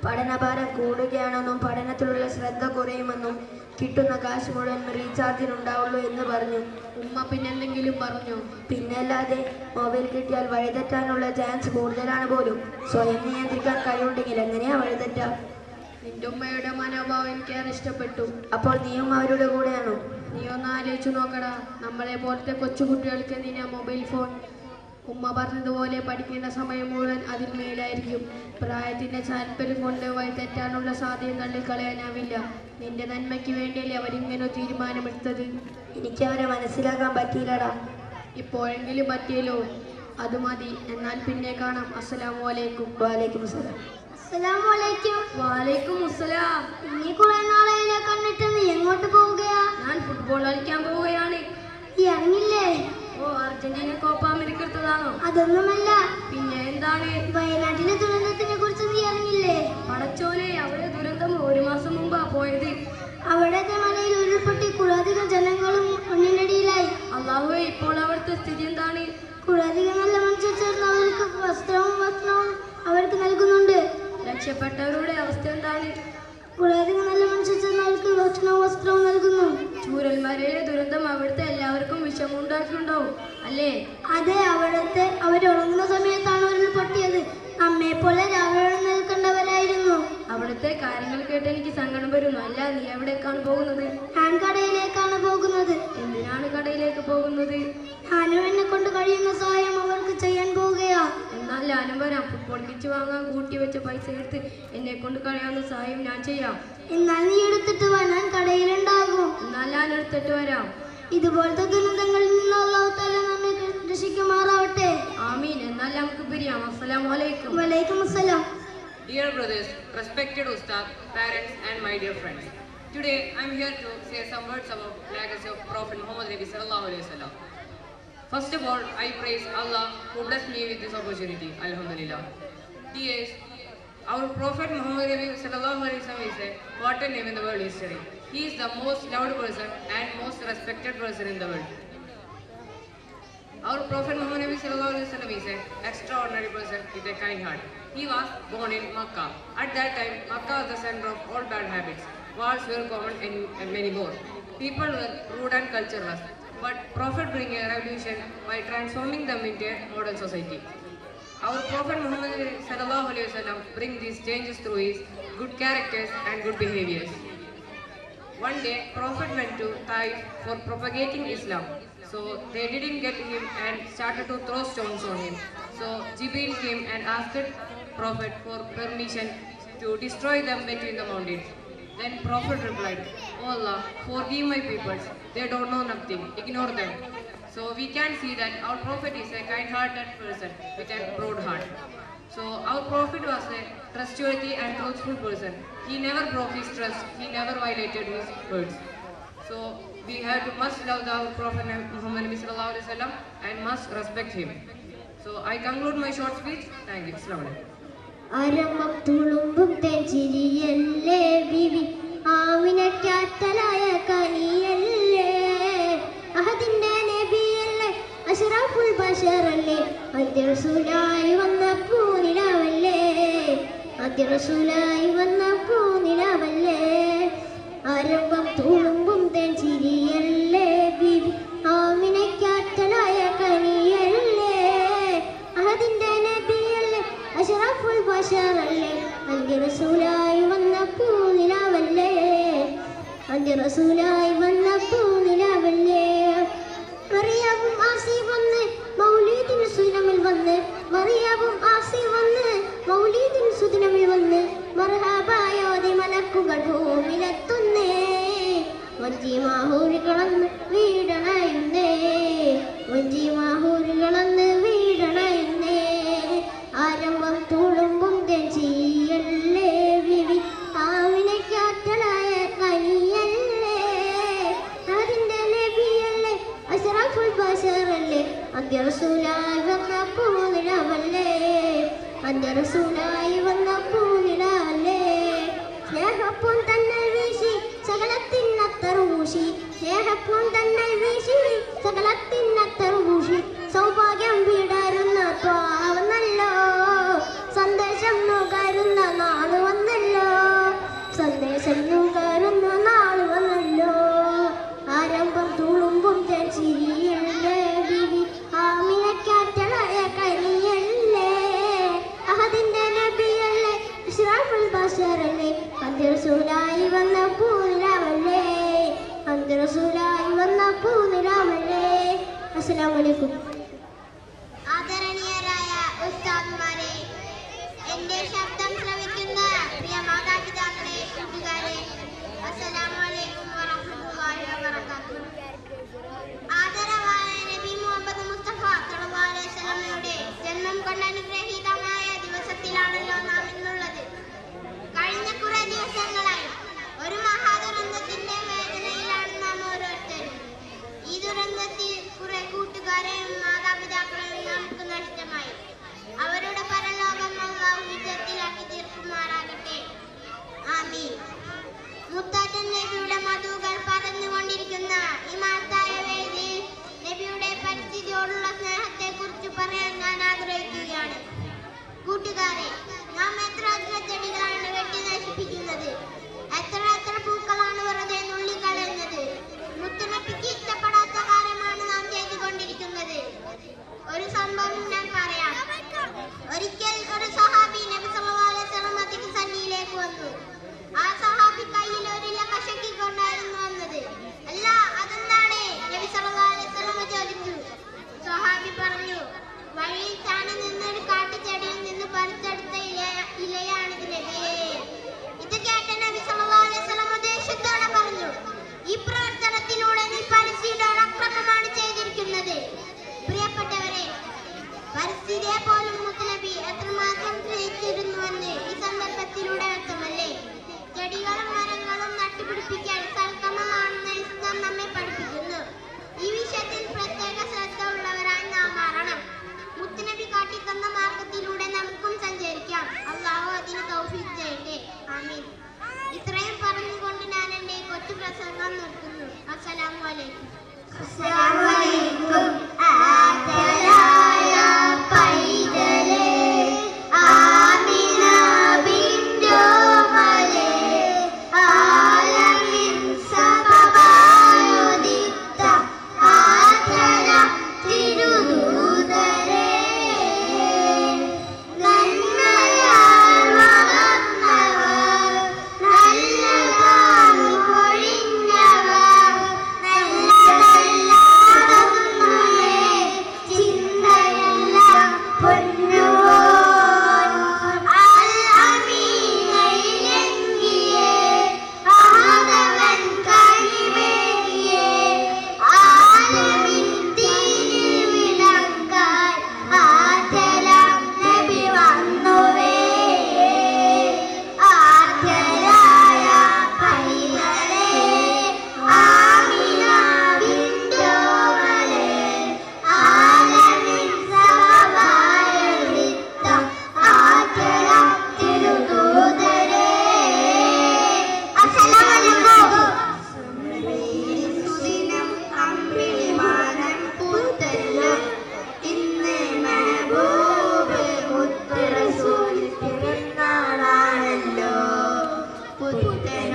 പഠനഭാരം കൂടുകയാണെന്നും പഠനത്തിലുള്ള ശ്രദ്ധ കുറയുമെന്നും കിട്ടുന്ന കാശ് മുഴുവൻ റീചാർജിനുണ്ടാവുള്ളൂ എന്ന് പറഞ്ഞു. ഉമ്മ പിന്നെന്തെങ്കിലും പറഞ്ഞോ? പിന്നല്ലാതെ മൊബൈൽ കിട്ടിയാൽ വഴിതെറ്റാനുള്ള ചാൻസ് കൂടുതലാണ് പോലും. സ്വയം നിയന്ത്രിക്കാൻ കഴിവുണ്ടെങ്കിൽ എങ്ങനെയാ വഴിതെറ്റാ? നിന്റെ ഉമ്മയുടെ മനോഭാവം എനിക്കേറെ ഇഷ്ടപ്പെട്ടു. അപ്പോൾ നീയും അവരുടെ കൂടെയാണോ? നീ ഒന്ന് ആലോചിച്ചു നോക്കടാ. നമ്മളെ പോലത്തെ കൊച്ചുകുട്ടികൾക്ക് എന്തിനാ മൊബൈൽ ഫോൺ? ഉമ്മ പറഞ്ഞതുപോലെ പഠിക്കേണ്ട സമയം മുഴുവൻ അതിൽ മേലായിരിക്കും. പ്രായത്തിൻ്റെ താല്പര്യം കൊണ്ട് വഴി തെറ്റാനുള്ള സാധ്യത തള്ളിക്കളയാനാവില്ല. നിന്റെ നന്മയ്ക്ക് വേണ്ടിയല്ലേ അവരിങ്ങനെ തീരുമാനമെടുത്തത്. എനിക്ക് അവരെ മനസ്സിലാക്കാൻ പറ്റിയില്ലടാ. ഇപ്പോഴെങ്കിലും പറ്റിയല്ലോ, അത് മതി. എന്നാൽ പിന്നെ കാണാം. അസ്സലാമു അലൈക്കും. വഅലൈക്കും അസ്സലാം. അസ്സലാമു അലൈക്കും. വഅലൈക്കും അസ്സലാം. നീ കുറെ നാളെ കണ്ടിട്ട് നീ എങ്ങോട്ട് പോവുകയാ? ഞാൻ ഫുട്ബോൾ കളിക്കാൻ പോവുകയാണ്. നീ അറിഞ്ഞില്ലേ? ഓ, അർജന്റീന കോപ്പ അമേരിക്ക എടുത്തതാണോ? അതൊന്നുമല്ല. പിന്നെ എന്താണ്? വയനാട്ടിലെ ദുരന്തത്തിനെ കുറിച്ച് നീ അറിഞ്ഞില്ലേ? പടച്ചോലെ, അവിടെ ദുരന്തം 1 മാസം മുമ്പാ പോയത്. അവിടത്തെ മലയിൽ ഉരുൾപൊട്ടി കുറേയധികം ജനങ്ങളും മണ്ണിനടിയിലായി. അള്ളാഹുവേ, ഇപ്പോൾ അവിടുത്തെ സ്ഥിതി എന്താണ്? കുറേയധികം നല്ല മനുഷ്യർ ചേർന്ന് അവർക്ക് വസ്ത്രവും അവർക്ക് നൽകുന്നുണ്ട്. രക്ഷപ്പെട്ടവരുടെ അവസ്ഥ എന്താണ്? കുറേയധികം നല്ല മനുഷ്യർ ചേർന്ന് അവർക്ക് ഭക്ഷണവും വസ്ത്രവും നൽകുന്നു. ചൂരൽമലയിലെ ദുരന്തം അവിടുത്തെ എല്ലാവർക്കും വിഷമുണ്ടാക്കിയിട്ടുണ്ടാവും അല്ലേ? അതെ, അവരുറങ്ങുന്ന സമയത്താണ് ഉരുൾപൊട്ടിയത്. നമ്മെ പോലെ രാവിലെ നിൽക്കേണ്ടവരായിരുന്നു. അവിടുത്തെ കാര്യങ്ങൾ കേട്ട് എനിക്ക് സങ്കടം വരുന്നു. അല്ല, നീ എവിടേക്കാണ് പോകുന്നത്? ഞാൻ കടയിലേക്കാണ് പോകുന്നത്. എന്തിനാണ് കടയിലേക്ക് പോകുന്നത്? ഞാനും എന്നെ കൊണ്ട് കഴിയുന്ന സഹായം അവർക്ക് ചെയ്യാൻ പോവുകയാ. എന്നാൽ ഞാനും വരാം. ഫുട്ബോൾ കിറ്റ് വാങ്ങാൻ കൂട്ടി വെച്ച പൈസ എടുത്ത് എന്നെ കൊണ്ട് കഴിയാവുന്ന സഹായം ഞാൻ ചെയ്യാം. എന്നാൽ നീ എടുത്തിട്ട് വാ, ഞാൻ കടയിലുണ്ടാകും. എന്നാൽ ഞാൻ എടുത്തിട്ട് വരാം. ഇതുപോലത്തെ ദുരന്തങ്ങളിൽ നിന്ന് അല്ലാഹു തആല നമ്മെ രക്ഷിക്കുമാറാവട്ടെ. ആമീൻ. എന്നാൽ നമുക്ക് പിരിയാം. അസ്സലാമു അലൈക്കും. വലൈക്കും അസ്സലാം. Dear brothers, respected Ustad, parents and my dear friends. Today I am here to say some words about legacy of Prophet Muhammad Nabi sallallahu alaihi wasallam. First of all, I praise Allah who blessed me with this opportunity. Alhamdulillah. Dears, our Prophet Muhammad Nabi sallallahu alaihi wasallam is a what a name in the world history. He is the most loved person and most respected person in the world. Our Prophet Muhammad Nabi sallallahu alaihi wasallam is an extraordinary person with a kind heart. He was born in Makkah. At that time, Makkah was the center of all bad habits. Wars were common and many more. People were rude and cultureless. But Prophet bring a revolution by transforming them into a modern society. Our Prophet Muhammad sallallahu alaihi wasallam bring these changes through his good characters and good behaviors. One day, Prophet went to Taif for propagating Islam. So they didn't get him and started to throw stones on him. So Jibril came and asked Prophet for permission to destroy them between the mountains. Then Prophet replied, "Oh Allah, forgive my people. They don't know nothing. Ignore them." So we can see that our Prophet is a kind-hearted person with a broad heart. So our Prophet was a trustworthy and truthful person. He never broke his trust. He never violated his words. So we have to must love our Prophet Muhammad sallallahu alaihi wasallam and must respect him. So I conclude my short speech. Thank you. Assalamu alaikum. ആരംഭം തുളുമ്പും തെഞ്ചിരിയല്ലേ ബിബി ആമിനക്കാത്തലായ കനിയല്ലേ അഹദിന്റെ നബിയല്ലേ അഷ്റഫുൽ ബശറല്ലേ അന്ത്യറസൂലായി വന്ന പൂനിലാവല്ലേ അന്ത്യറസൂലായി വന്ന പൂനിലാവല്ലേ ആരംഭം തുളുമ്പും തെഞ്ചിരിയല്ലേ ബിബി ആമിനക്കാത്തലായ കനിയല്ലേ അഹദിന്റെ നബിയല്ലേ അഷ്റഫുൽ ബശറല്ലേ അന്ത്യറസൂലായി വന്ന പൂനിലാവല്ലേ അന്ത്യറസൂലായി വന്ന പൂനിലാവല്ലേ മറിയാവും ആസി വന്ന് മൗലീദിൻ സുദിനമിൽ വന്ന് മറിയാവും ആസി വന്ന് മൗലീദിൻ സുദിനമിൽ വന്ന് മർഹബായോതി മലക്കുകൾ ഭൂമിയിലെത്തുന്നേ വഞ്ചി മാഹൂരികളന്ന് വീടണയുന്നേ വഞ്ചി മാഹൂരികളന്ന് വീടണയുന്നേ ആരംഭം തുളുമ്പും തെഞ്ചിയല്ലേ വിവി ആവിനക്കാറ്റലായ കനിയല്ലേ അതിന്റെ നബിയല്ലേ അഷ്റഫുൽ ബശറല്ലേ അന്ത്യറസൂലായി വന്ന പൂനിലാവല്ലേ അന്ത്യറസൂലായി വന്ന പൂനിലാവല്ലേ സ്നേഹപ്പൂൻ തന്നെ വീശി സകലത്തിനത്തറുപൂശി സ്നേഹപ്പൂൻ തന്നെ വീശി സകലത്തിനത്തറുപൂശി സൗഭാഗ്യം വിടരുന്ന ത്വാവന്നല്ലോ സന്ദേശം നുകരുന്ന നാള് വന്നല്ലോ സന്ദേശം നുകരുന്ന നാള് വന്നല്ലോ ആരംഭം തുളുമ്പും തെച്ചിരിയല്ലേ ബിബി ആമിനക്കാറ്റലായ കനിയല്ലേ അഹദിന്റെ നബിയല്ലേ അഷ്റഫുൽ ബശറല്ലേ അന്ത്യറസൂലായി വന്ന പൂനിലാവല്ലേ അന്ത്യറസൂലായി വന്ന പൂനിലാവല്ലേ. അസ്സലാമു അലൈക്കും. ആദരണീയരായ ഉസ്താദുമാരെ, എന്റെ ശബ്ദം ശ്രവിക്കുന്ന പ്രിയ മാതാപിതാക്കളെ, കൂട്ടുകാരെ, അസ്സലാമു അലൈക്കും വറഹ്മത്തുള്ളാഹി വബറകാതുഹു. ആദരവായ നബി മുഹമ്മദ് മുസ്തഫ സല്ലല്ലാഹു അലൈഹി വസല്ലമയുടെ ജന്മം കൊണ്ട് അനുഗ്രഹീതമായ ദിവസത്തിലാണല്ലോ നാം ഇന്നുള്ളത്. കഴിഞ്ഞ കുറെ ദിവസങ്ങളായി ഒരു മഹാദുരന്തത്തിന്റെ വേദനയിലാണ് നാം ഓരോരുത്തരും. ഈ ദുരന്തത്തിൽ കുറെ കൂട്ടുകാരെയും മാതാപിതാക്കളെയും നമുക്ക് നഷ്ടമായി. അവരുടെ പരലോകം അല്ലാഹു വിജയത്തിലാക്കി തീർക്കുമാറാകട്ടെ. ആമീൻ. മുത്താറ്റൻ നബിയുടെ മധുകൾ പകർന്നുകൊണ്ടിരിക്കുന്ന ഈ മഹത്തായ വേദിയിൽ നബിയുടെ പരിസ്ഥിതിയോടുള്ള സ്നേഹത്തെ കുറിച്ച് പറയാൻ ഞാൻ ആഗ്രഹിക്കുകയാണ്. കൂട്ടുകാരെ, നാം എത്ര ചെടികളാണ് വെട്ടി നശിപ്പിക്കുന്നത്, എത്ര പൂക്കളാണ് വെറുതെ നുള്ളിക്കളയുന്നത്. മുത്തുനബിക്ക് ഇഷ്ടപ്പെടാത്ത കാര്യമാണ് നാം ചെയ്തുകൊണ്ടിരിക്കുന്നത്. ഒരു സംഭവം ഞാൻ പറയാം. ഒരിക്കൽ ഒരു സഹാബി നബി സല്ലല്ലാഹു അലൈഹി വസല്ലം തിരുസന്നിധിയിലേക്ക് വന്നു. ആ സഹാബി കയ്യിൽ ഒരു ഇല കഷക്കിക്കൊണ്ടായിരുന്നു വന്നത്. അല്ല, അതെന്താണ്? നബി സല്ലല്ലാഹു അലൈഹി വസല്ലം ചോദിച്ചു. സഹാബി പറഞ്ഞു, വഴിയിൽ ചാടി നിന്നൊരു കാട്ടുചെടിയിൽ നിന്ന് പറിച്ചെടുത്ത ഇലയാണിത് നബിയേ. ഇത് കേട്ട നബി സല്ലല്ലാഹു അലൈഹി വസല്ലം ദേഷ്യത്തോടെ പറഞ്ഞു, ഈ പ്രവർത്തനത്തിലൂടെ നീ പരിസ്ഥിതിയോട് അക്രമമാണ് ചെയ്തിരിക്കുന്നത്. പ്രിയപ്പെട്ടവരെ, പരിസ്ഥിതിയെ പോലും മുത്തുനബി എത്രമാത്രം സ്നേഹിച്ചിരുന്നുവെന്ന് ഈ സന്ദർഭത്തിലൂടെ വ്യക്തമല്ലേ. ചെടികളും മരങ്ങളും നട്ടുപിടിപ്പിക്കാൻ സൽക്രമമാണെന്ന് ഇസ്ലാം നമ്മെ പഠിപ്പിക്കുന്നു. ഈ വിഷയത്തിൽ പ്രത്യേക ശ്രദ്ധ ഉള്ളവരായി നാം മാറണം. മുത്തുനബി കാട്ടിത്തന്ന മാർഗത്തിലൂടെ നമുക്കും സഞ്ചരിക്കാം. അല്ലാഹു അതിന് തൗഫീഖ് ചെയ്യട്ടെ. ആമീൻ. ഇത്രയും പറഞ്ഞുകൊണ്ട് ഞാൻ എൻ്റെ കൊച്ചു പ്രസംഗം നിർത്തുന്നു. അസ്സലാമു അലൈക്കും. അസ്സലാമു അലൈക്കും. ആദരായ പൈതലേ, ആമിന ബിന്ദുമലേ, ആലമിൻ സബബായുദിത്ത ആദര തിരുദൂതരേ, നന്മയാൽ വളർന്നവർ, നല്ലതാൽ പൊഴിഞ്ഞ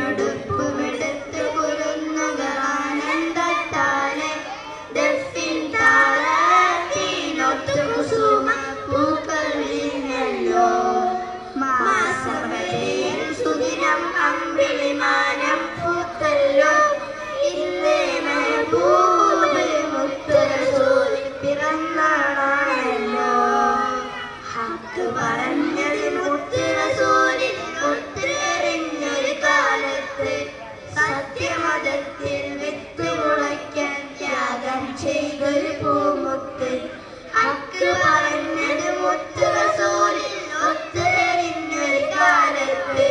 തെരഞ്ഞെടുപ്പുമെടുത്ത് കുരുന്നുകൾ ആനന്ദത്താലെ ദഫിൻ താളത്തിനൊത്തു കുസുമ പൂക്കൾ വിരിഞ്ഞല്ലോ. മാസവരയിൽ സുദിനം അമ്പിളിമാനം പൂത്തല്ലോ. ഇന്നേ മെഹബൂബ് മുത്ത് റസൂൽ പിറന്നാളാണല്ലോ. ഹക്ക് പറഞ്ഞത് മുത്ത് റസൂലിൽ ഒത്തെറിഞ്ഞൊരു കാലത്ത് സത്യമതത്തിൽ വിത്ത് മുളയ്ക്കാൻ ത്യാഗം ചെയ്തൊരു പൂമുത്ത്. ഹക്ക് പറഞ്ഞത് മുത്ത് റസൂലിൽ ഒത്തെറിഞ്ഞൊരു കാലത്ത്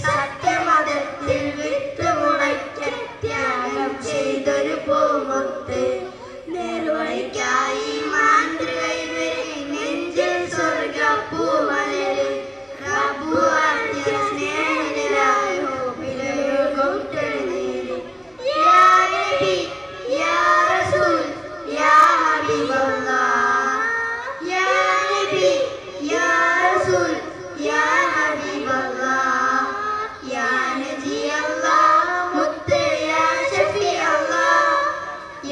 സത്യമതത്തിൽ വിത്ത് മുളയ്ക്കാൻ ത്യാഗം ചെയ്തൊരു പൂമുത്ത്. നേർവഴിക്കായി മാന്ത്രികൈവരി നെഞ്ചിൽ സ്വർഗപ്പൂമലര് റബ്ബു ആദ്യ സ്നേഹനിലായോ വിലയൊഴുകും തെളിനീര്. യാ നബി യാ റസൂൽ യാ ഹബീബല്ലാഹ്. യാ നബി യാ റസൂൽ യാ ഹബീബല്ലാഹ്. യാ നജി അല്ലാഹ് മുത്ത് യാ ഷഫീ അല്ലാഹ്.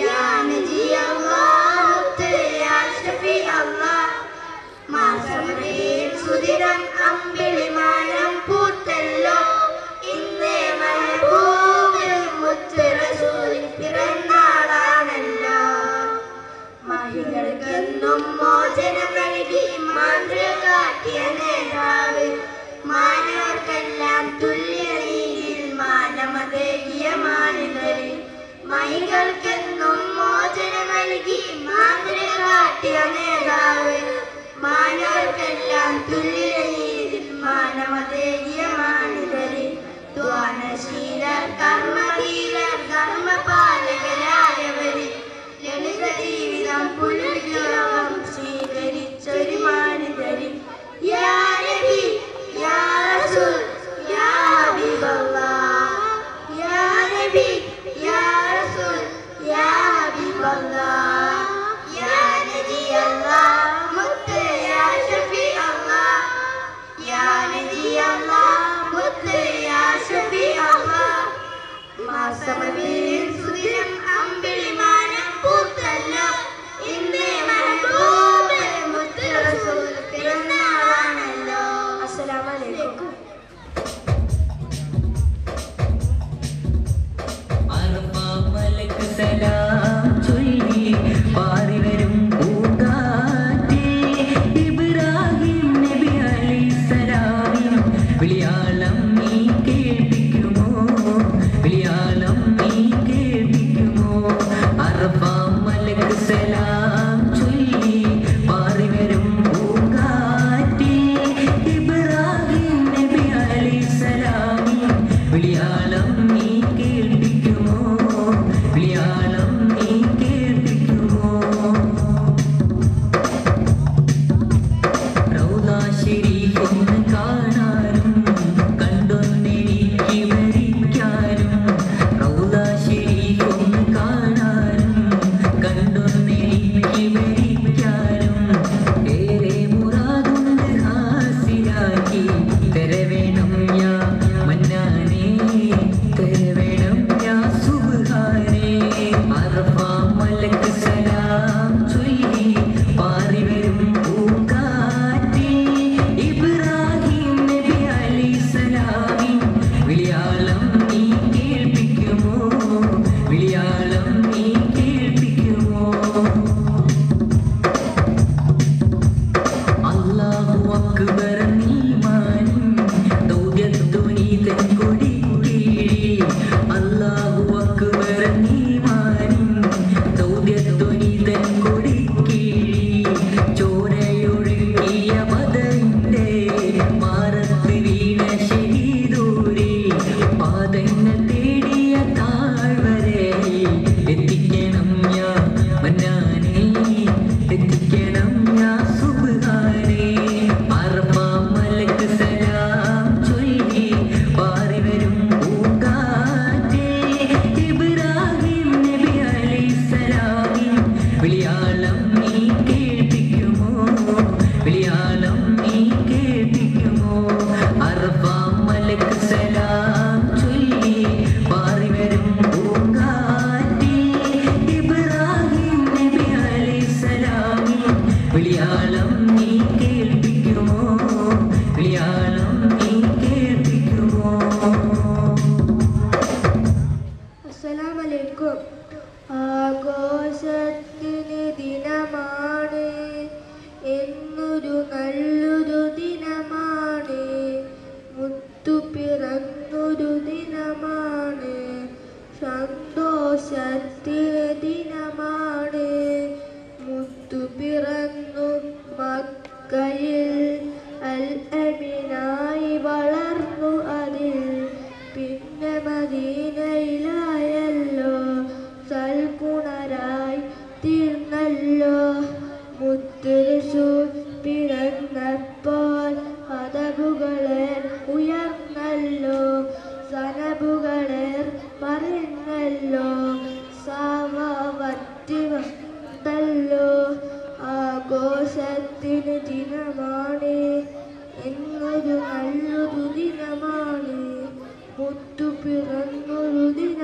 യാ നജി അല്ലാഹ് മുത്ത് യാ ഷഫീ അല്ലാഹ്. മാസവരയിൽ സുദിനം അമ്പിളിമാനം പൂത്തല്ലോ. ഇന്നേ മെഹബൂബ് മുത്ത് റസൂൽ പിറന്നാളാണല്ലോ. മഹികൾക്കെന്നും മോചനം നൽകി മാതൃക കാട്ടിയ നേതാവ്. മാനവർക്കെല്ലാം തുല്യനീതിയിൽ മാനമതേകിയ മാനിതര്. മഹികൾക്കെന്നും മോചനം നൽകി മാതൃക കാട്ടിയ നേതാവ്. മാനവർക്കെല്ലാം തുല്യനീതിയിൽ മാനമതേകിയ മാനിതര്. ദ്വാനശീലർ കർമ്മധീരർ ധർമ്മപാലകരായവര്. ലളിത ജീവിതം പുലർലോകം സ്വീകരിച്ചൊരു മാനിതര്. യാ നബി യാ റസൂൽ യാ ഹബീബല്ലാഹ്. യാ നബി യാ റസൂൽ യാ ഹബീബല്ലാഹ്. യാ നജി അല്ലാഹ് മുത്ത് യാ ഷഫീ അല്ലാഹ്. യാ നജി അല്ലാഹ് മുത്ത് യാ ഷഫീ അല്ലാഹ്. മാസവരയിൽ സുദിനം അമ്പിളിമാനം പൂത്തല്ലോ. ഇന്നേ മെഹബൂബ് മുത്ത് റസൂൽ പിറന്നാളാണല്ലോ. അസ്സലാമു അലൈക്കും. സലാം ചൊല്ലി പാറിവരും പൂങ്കാറ്റേ. ഇബ്രാഹിം നബി അലൈഹിസ്സലാമിനും വിളിയാളം നീ കേൾപ്പിക്കുമോ? വിളിയാളം നീ കേൾപ്പിക്കുമോ? അറഫ മലക്ക് സലാം ചൊല്ലി പാറിവരും പൂങ്കാറ്റേ. ഇബ്രാഹിം നബി അലൈഹിസ്സലാമിനും വിളിയാളം നീ കേൾപ്പിക്കുമോ? വിളിയാളം നീ കേൾപ്പിക്കുമോ? റൗളാ ശരീഫൊന്ന് കാണാനും കണ്ടൊന്നെനിക്ക് മരിക്കാനും. റൗളാ ശരീഫൊന്ന് കാണാനും കണ്ടൊന്നെനിക്ക് മരിക്കാനും. ഏറെ മുറാദുണ്ട് ഹാസിലാക്കി തരവേണം യാ മന്നാനേ. തരവേണം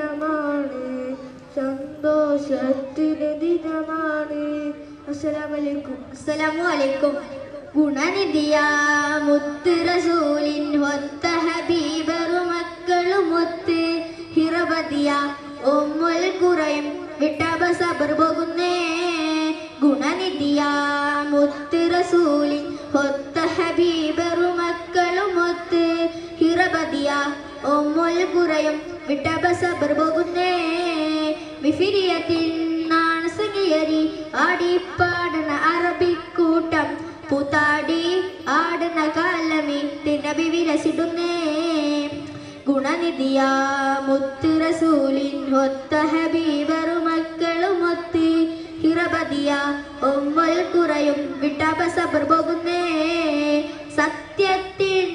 ദിനമാണ്, സന്തോഷത്തിന് ദിനമാണ്. അസ്സലാമലൈക്കും. അസ്സലാമലൈക്കും. ഗുണനിധിയ മുത്ത് റസൂലിൻ ഒത്ത ഹബീബറു മക്കളുമൊത്ത് ഹിറബദിയ ഉമ്മുൽ ഖുറയും വിട്ടബ സബർ പോകുന്നേ. ഗുണനിധിയ മുത്ത് റസൂലിൻ ഒത്ത ഹബീബറു മക്കളുമൊത്ത് ഹിറബദിയ ഉമ്മുൽ ഖുറയും വിട്ടബ സബർ പോകുന്നേ. വിഫിരിയത്തിൽ നാണസകിയരി ആടിപ്പാടുന്ന അറബിക്കൂട്ടം പുതാടി ആടുന്ന കാലമി തിനബി വിലസിടുന്നേ. ഗുണനിധിയ മുത്ത് റസൂലിൻ ഒത്ത ഹബീബറു മക്കളുമൊത്ത് ഹിറബദിയ ഉമ്മുൽ ഖുറയും വിട്ടബ സബർ പോകുന്നേ. സത്യത്തിൻ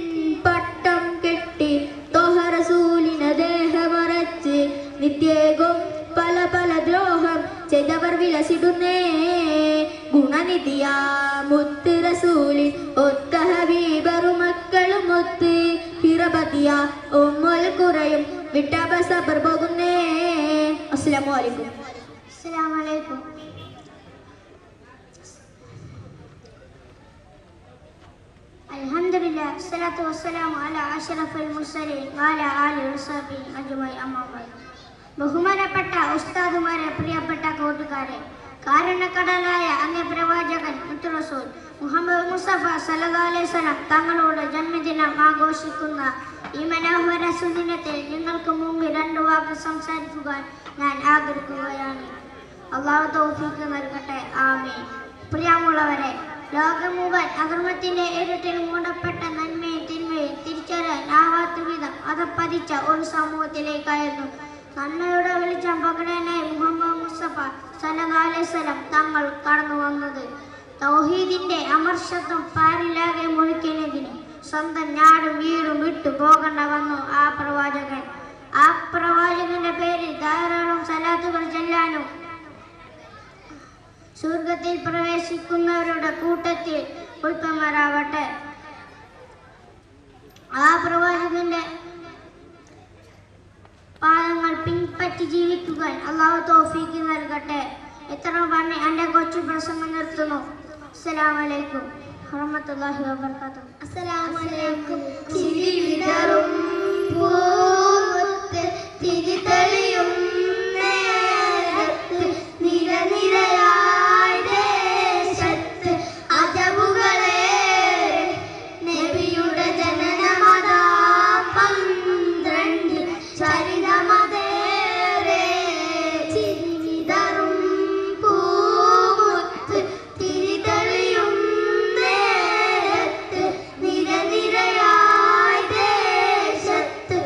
പട്ടം കെട്ടി തോഹ റസൂലിനെ ദേഹമറച്ച് നിത്യേകും പല പല ദ്രോഹം ചെയ്തവർ വിലസിടുന്നേ. ഗുണനിധിയ മുത്ത് റസൂലിൻ ഒത്ത ഹബീബറു മക്കളുമൊത്ത് ഹിറബദിയ ഉമ്മുൽ ഖുറയും വിട്ടബ സബർ പോകുന്നേ. അസ്സലാമു അലൈക്കും. അസ്സലാമലൈക്കും. അൽഹംദുലില്ലാഹ് വസ്സലാത്തു വസ്സലാമു അലാ അഷ്റഫിൽ മുർസലീൻ വഅലാ ആലിഹി വസഹ്ബിഹി അജ്മഈൻ. അമ്മാ ബഅദ്. ബഹുമാനപ്പെട്ട ഉസ്താദുമാരെ, പ്രിയപ്പെട്ട കൂട്ടുകാരെ, കാരുണ്യക്കടലായ അന്യപ്രവാചകൻ മുത്ത് റസൂൽ മുഹമ്മദ് മുസ്തഫ സല്ലല്ലാഹു അലൈഹി വസല്ലം തങ്ങളുടെ ജന്മദിനം ആഘോഷിക്കുന്ന ഈ മനോഹര സുദിനത്തിൽ നിങ്ങൾക്ക് മുമ്പിൽ 2 വാക്ക് സംസാരിക്കുവാൻ ഞാൻ ആഗ്രഹിക്കുകയാണ്. അല്ലാഹു തൗഫീഖ് നൽകട്ടെ. ആമീൻ. പ്രിയമുള്ളവരെ, ലോകം മുഴുവൻ അധർമ്മത്തിന്റെ ഇരുട്ടിൽ മൂടപ്പെട്ട നന്മയും തിന്മയും തിരിച്ചറിയാൻ ആവാത്ത വിധം അധപ്പതിച്ച ഒരു സമൂഹത്തിലേക്കായിരുന്നു നന്മയുടെ വെളിച്ചം പകരാനായി മുഹമ്മദ് മുസ്തഫ സല്ലല്ലാഹു അലൈഹി വസല്ലം തങ്ങൾ കടന്നു വന്നത്. തൗഹീദിന്റെ അമർഷത്വം പാരിലാകെ മുഴുക്കിയതിന് സ്വന്തം നാടും വീടും വിട്ടു പോകേണ്ട വന്നു ആ പ്രവാചകൻ. ആ പ്രവാചകന്റെ പേരിൽ ധാരാളം സലാത്തുകൾ ചെല്ലാനും സ്വർഗത്തിൽ പ്രവേശിക്കുന്നവരുടെ കൂട്ടത്തിൽ ഉൾപ്പെടുമാറാവട്ടെ. ആ പ്രവാചകന്റെ പാദങ്ങൾ പിൻപറ്റി ജീവിക്കുവാൻ അല്ലാഹു തൗഫീഖ് നൽകട്ടെ. ഇത്ര പറഞ്ഞ് എൻ്റെ കൊച്ചു പ്രസംഗം നിർത്തുന്നു. അസ്സലാമു അലൈക്കും വറഹ്മത്തുള്ളാഹി വബറകാതുഹു. അസ്സലാമു അലൈക്കും. ചിരി വിതറും പൂമുത്ത് തിരിതെളിയും നേരത്ത് നിരനിരയായി ദേശത്ത് അജബുകളെ നബിയുടെ ജനനമതാ 12 ചരിതമതേറെ. ചിരി വിതറും പൂമുത്ത് തിരിതെളിയും നേരത്ത് നിരനിരയായി ദേശത്ത്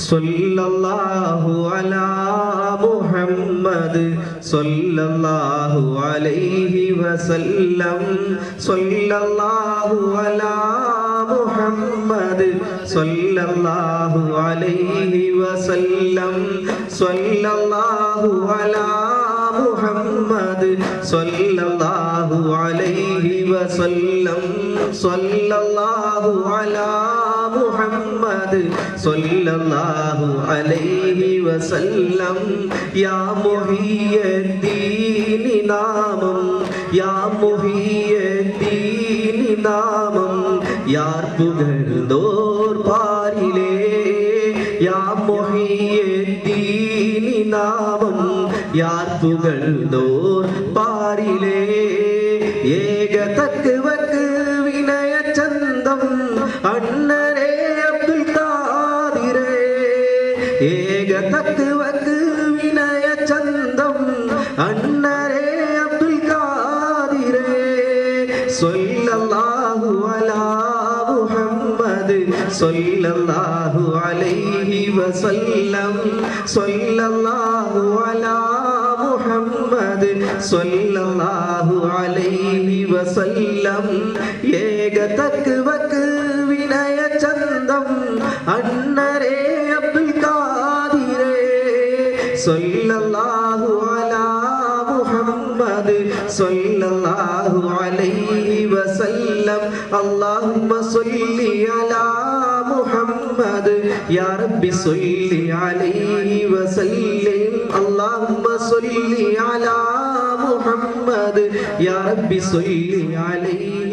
സല്ലല്ലാഹു അലാ മുഹമ്മദ് സല്ലല്ലാഹു അലൈഹി വസല്ലം സല്ലല്ലാഹു അലാ മുഹമ്മദ് സല്ലല്ലാഹു അലൈഹി വസല്ലം സല്ലല്ലാഹു അലാ മുഹമ്മദ് സല്ലല്ലാഹു അലൈഹി വസല്ലം സല്ലല്ലാഹു അലാ മുഹമ്മദ് സല്ലല്ലാഹു അലൈഹി വസല്ലം യാ മുഹിയദ്ദീനി നാമം യാ മുഹിയദ്ദീനി നാമം യാർ പുകഴ്ന്തോർ പാരിലേ യാ മുഹിയദ്ദീനി നാമം യാർ പുകഴ്ന്തോർ പാരിലേ ഏക തക്വക്ക് വിനയ ചന്തം അണ്ണരേ അബ്ദുൽ ഖാദിരേ ഏക തക്വക്ക് വിനയ ചന്തം അണ്ണരേ അബ്ദുൽ ഖാദിരേ സല്ലല്ലാഹു അലാ മുഹമ്മദ് സല്ലല്ലാഹു അലൈഹി വസല്ലം സല്ലല്ലാഹു അലാ മുഹമ്മദ് സല്ലല്ലാഹു അലൈഹി വസല്ലം ഏക തക്വക്ക് വിനയ ചന്തം അണ്ണരേ അബ്ദുൽ ഖാദിരേ സല്ലല്ലാഹു അലാ മുഹമ്മദ് സല്ലല്ലാഹു അലൈഹി വസല്ലം അല്ലാഹുമ്മ സ്വല്ലി അലാ മുഹമ്മദ് യാ റബ്ബി സ്വല്ലി അലൈഹി വസല്ലം അല്ലാഹുമ്മ സ്വല്ലി അലാ മുഹമ്മദ് യാ റബ്ബി സ്വല്ലി അലൈഹി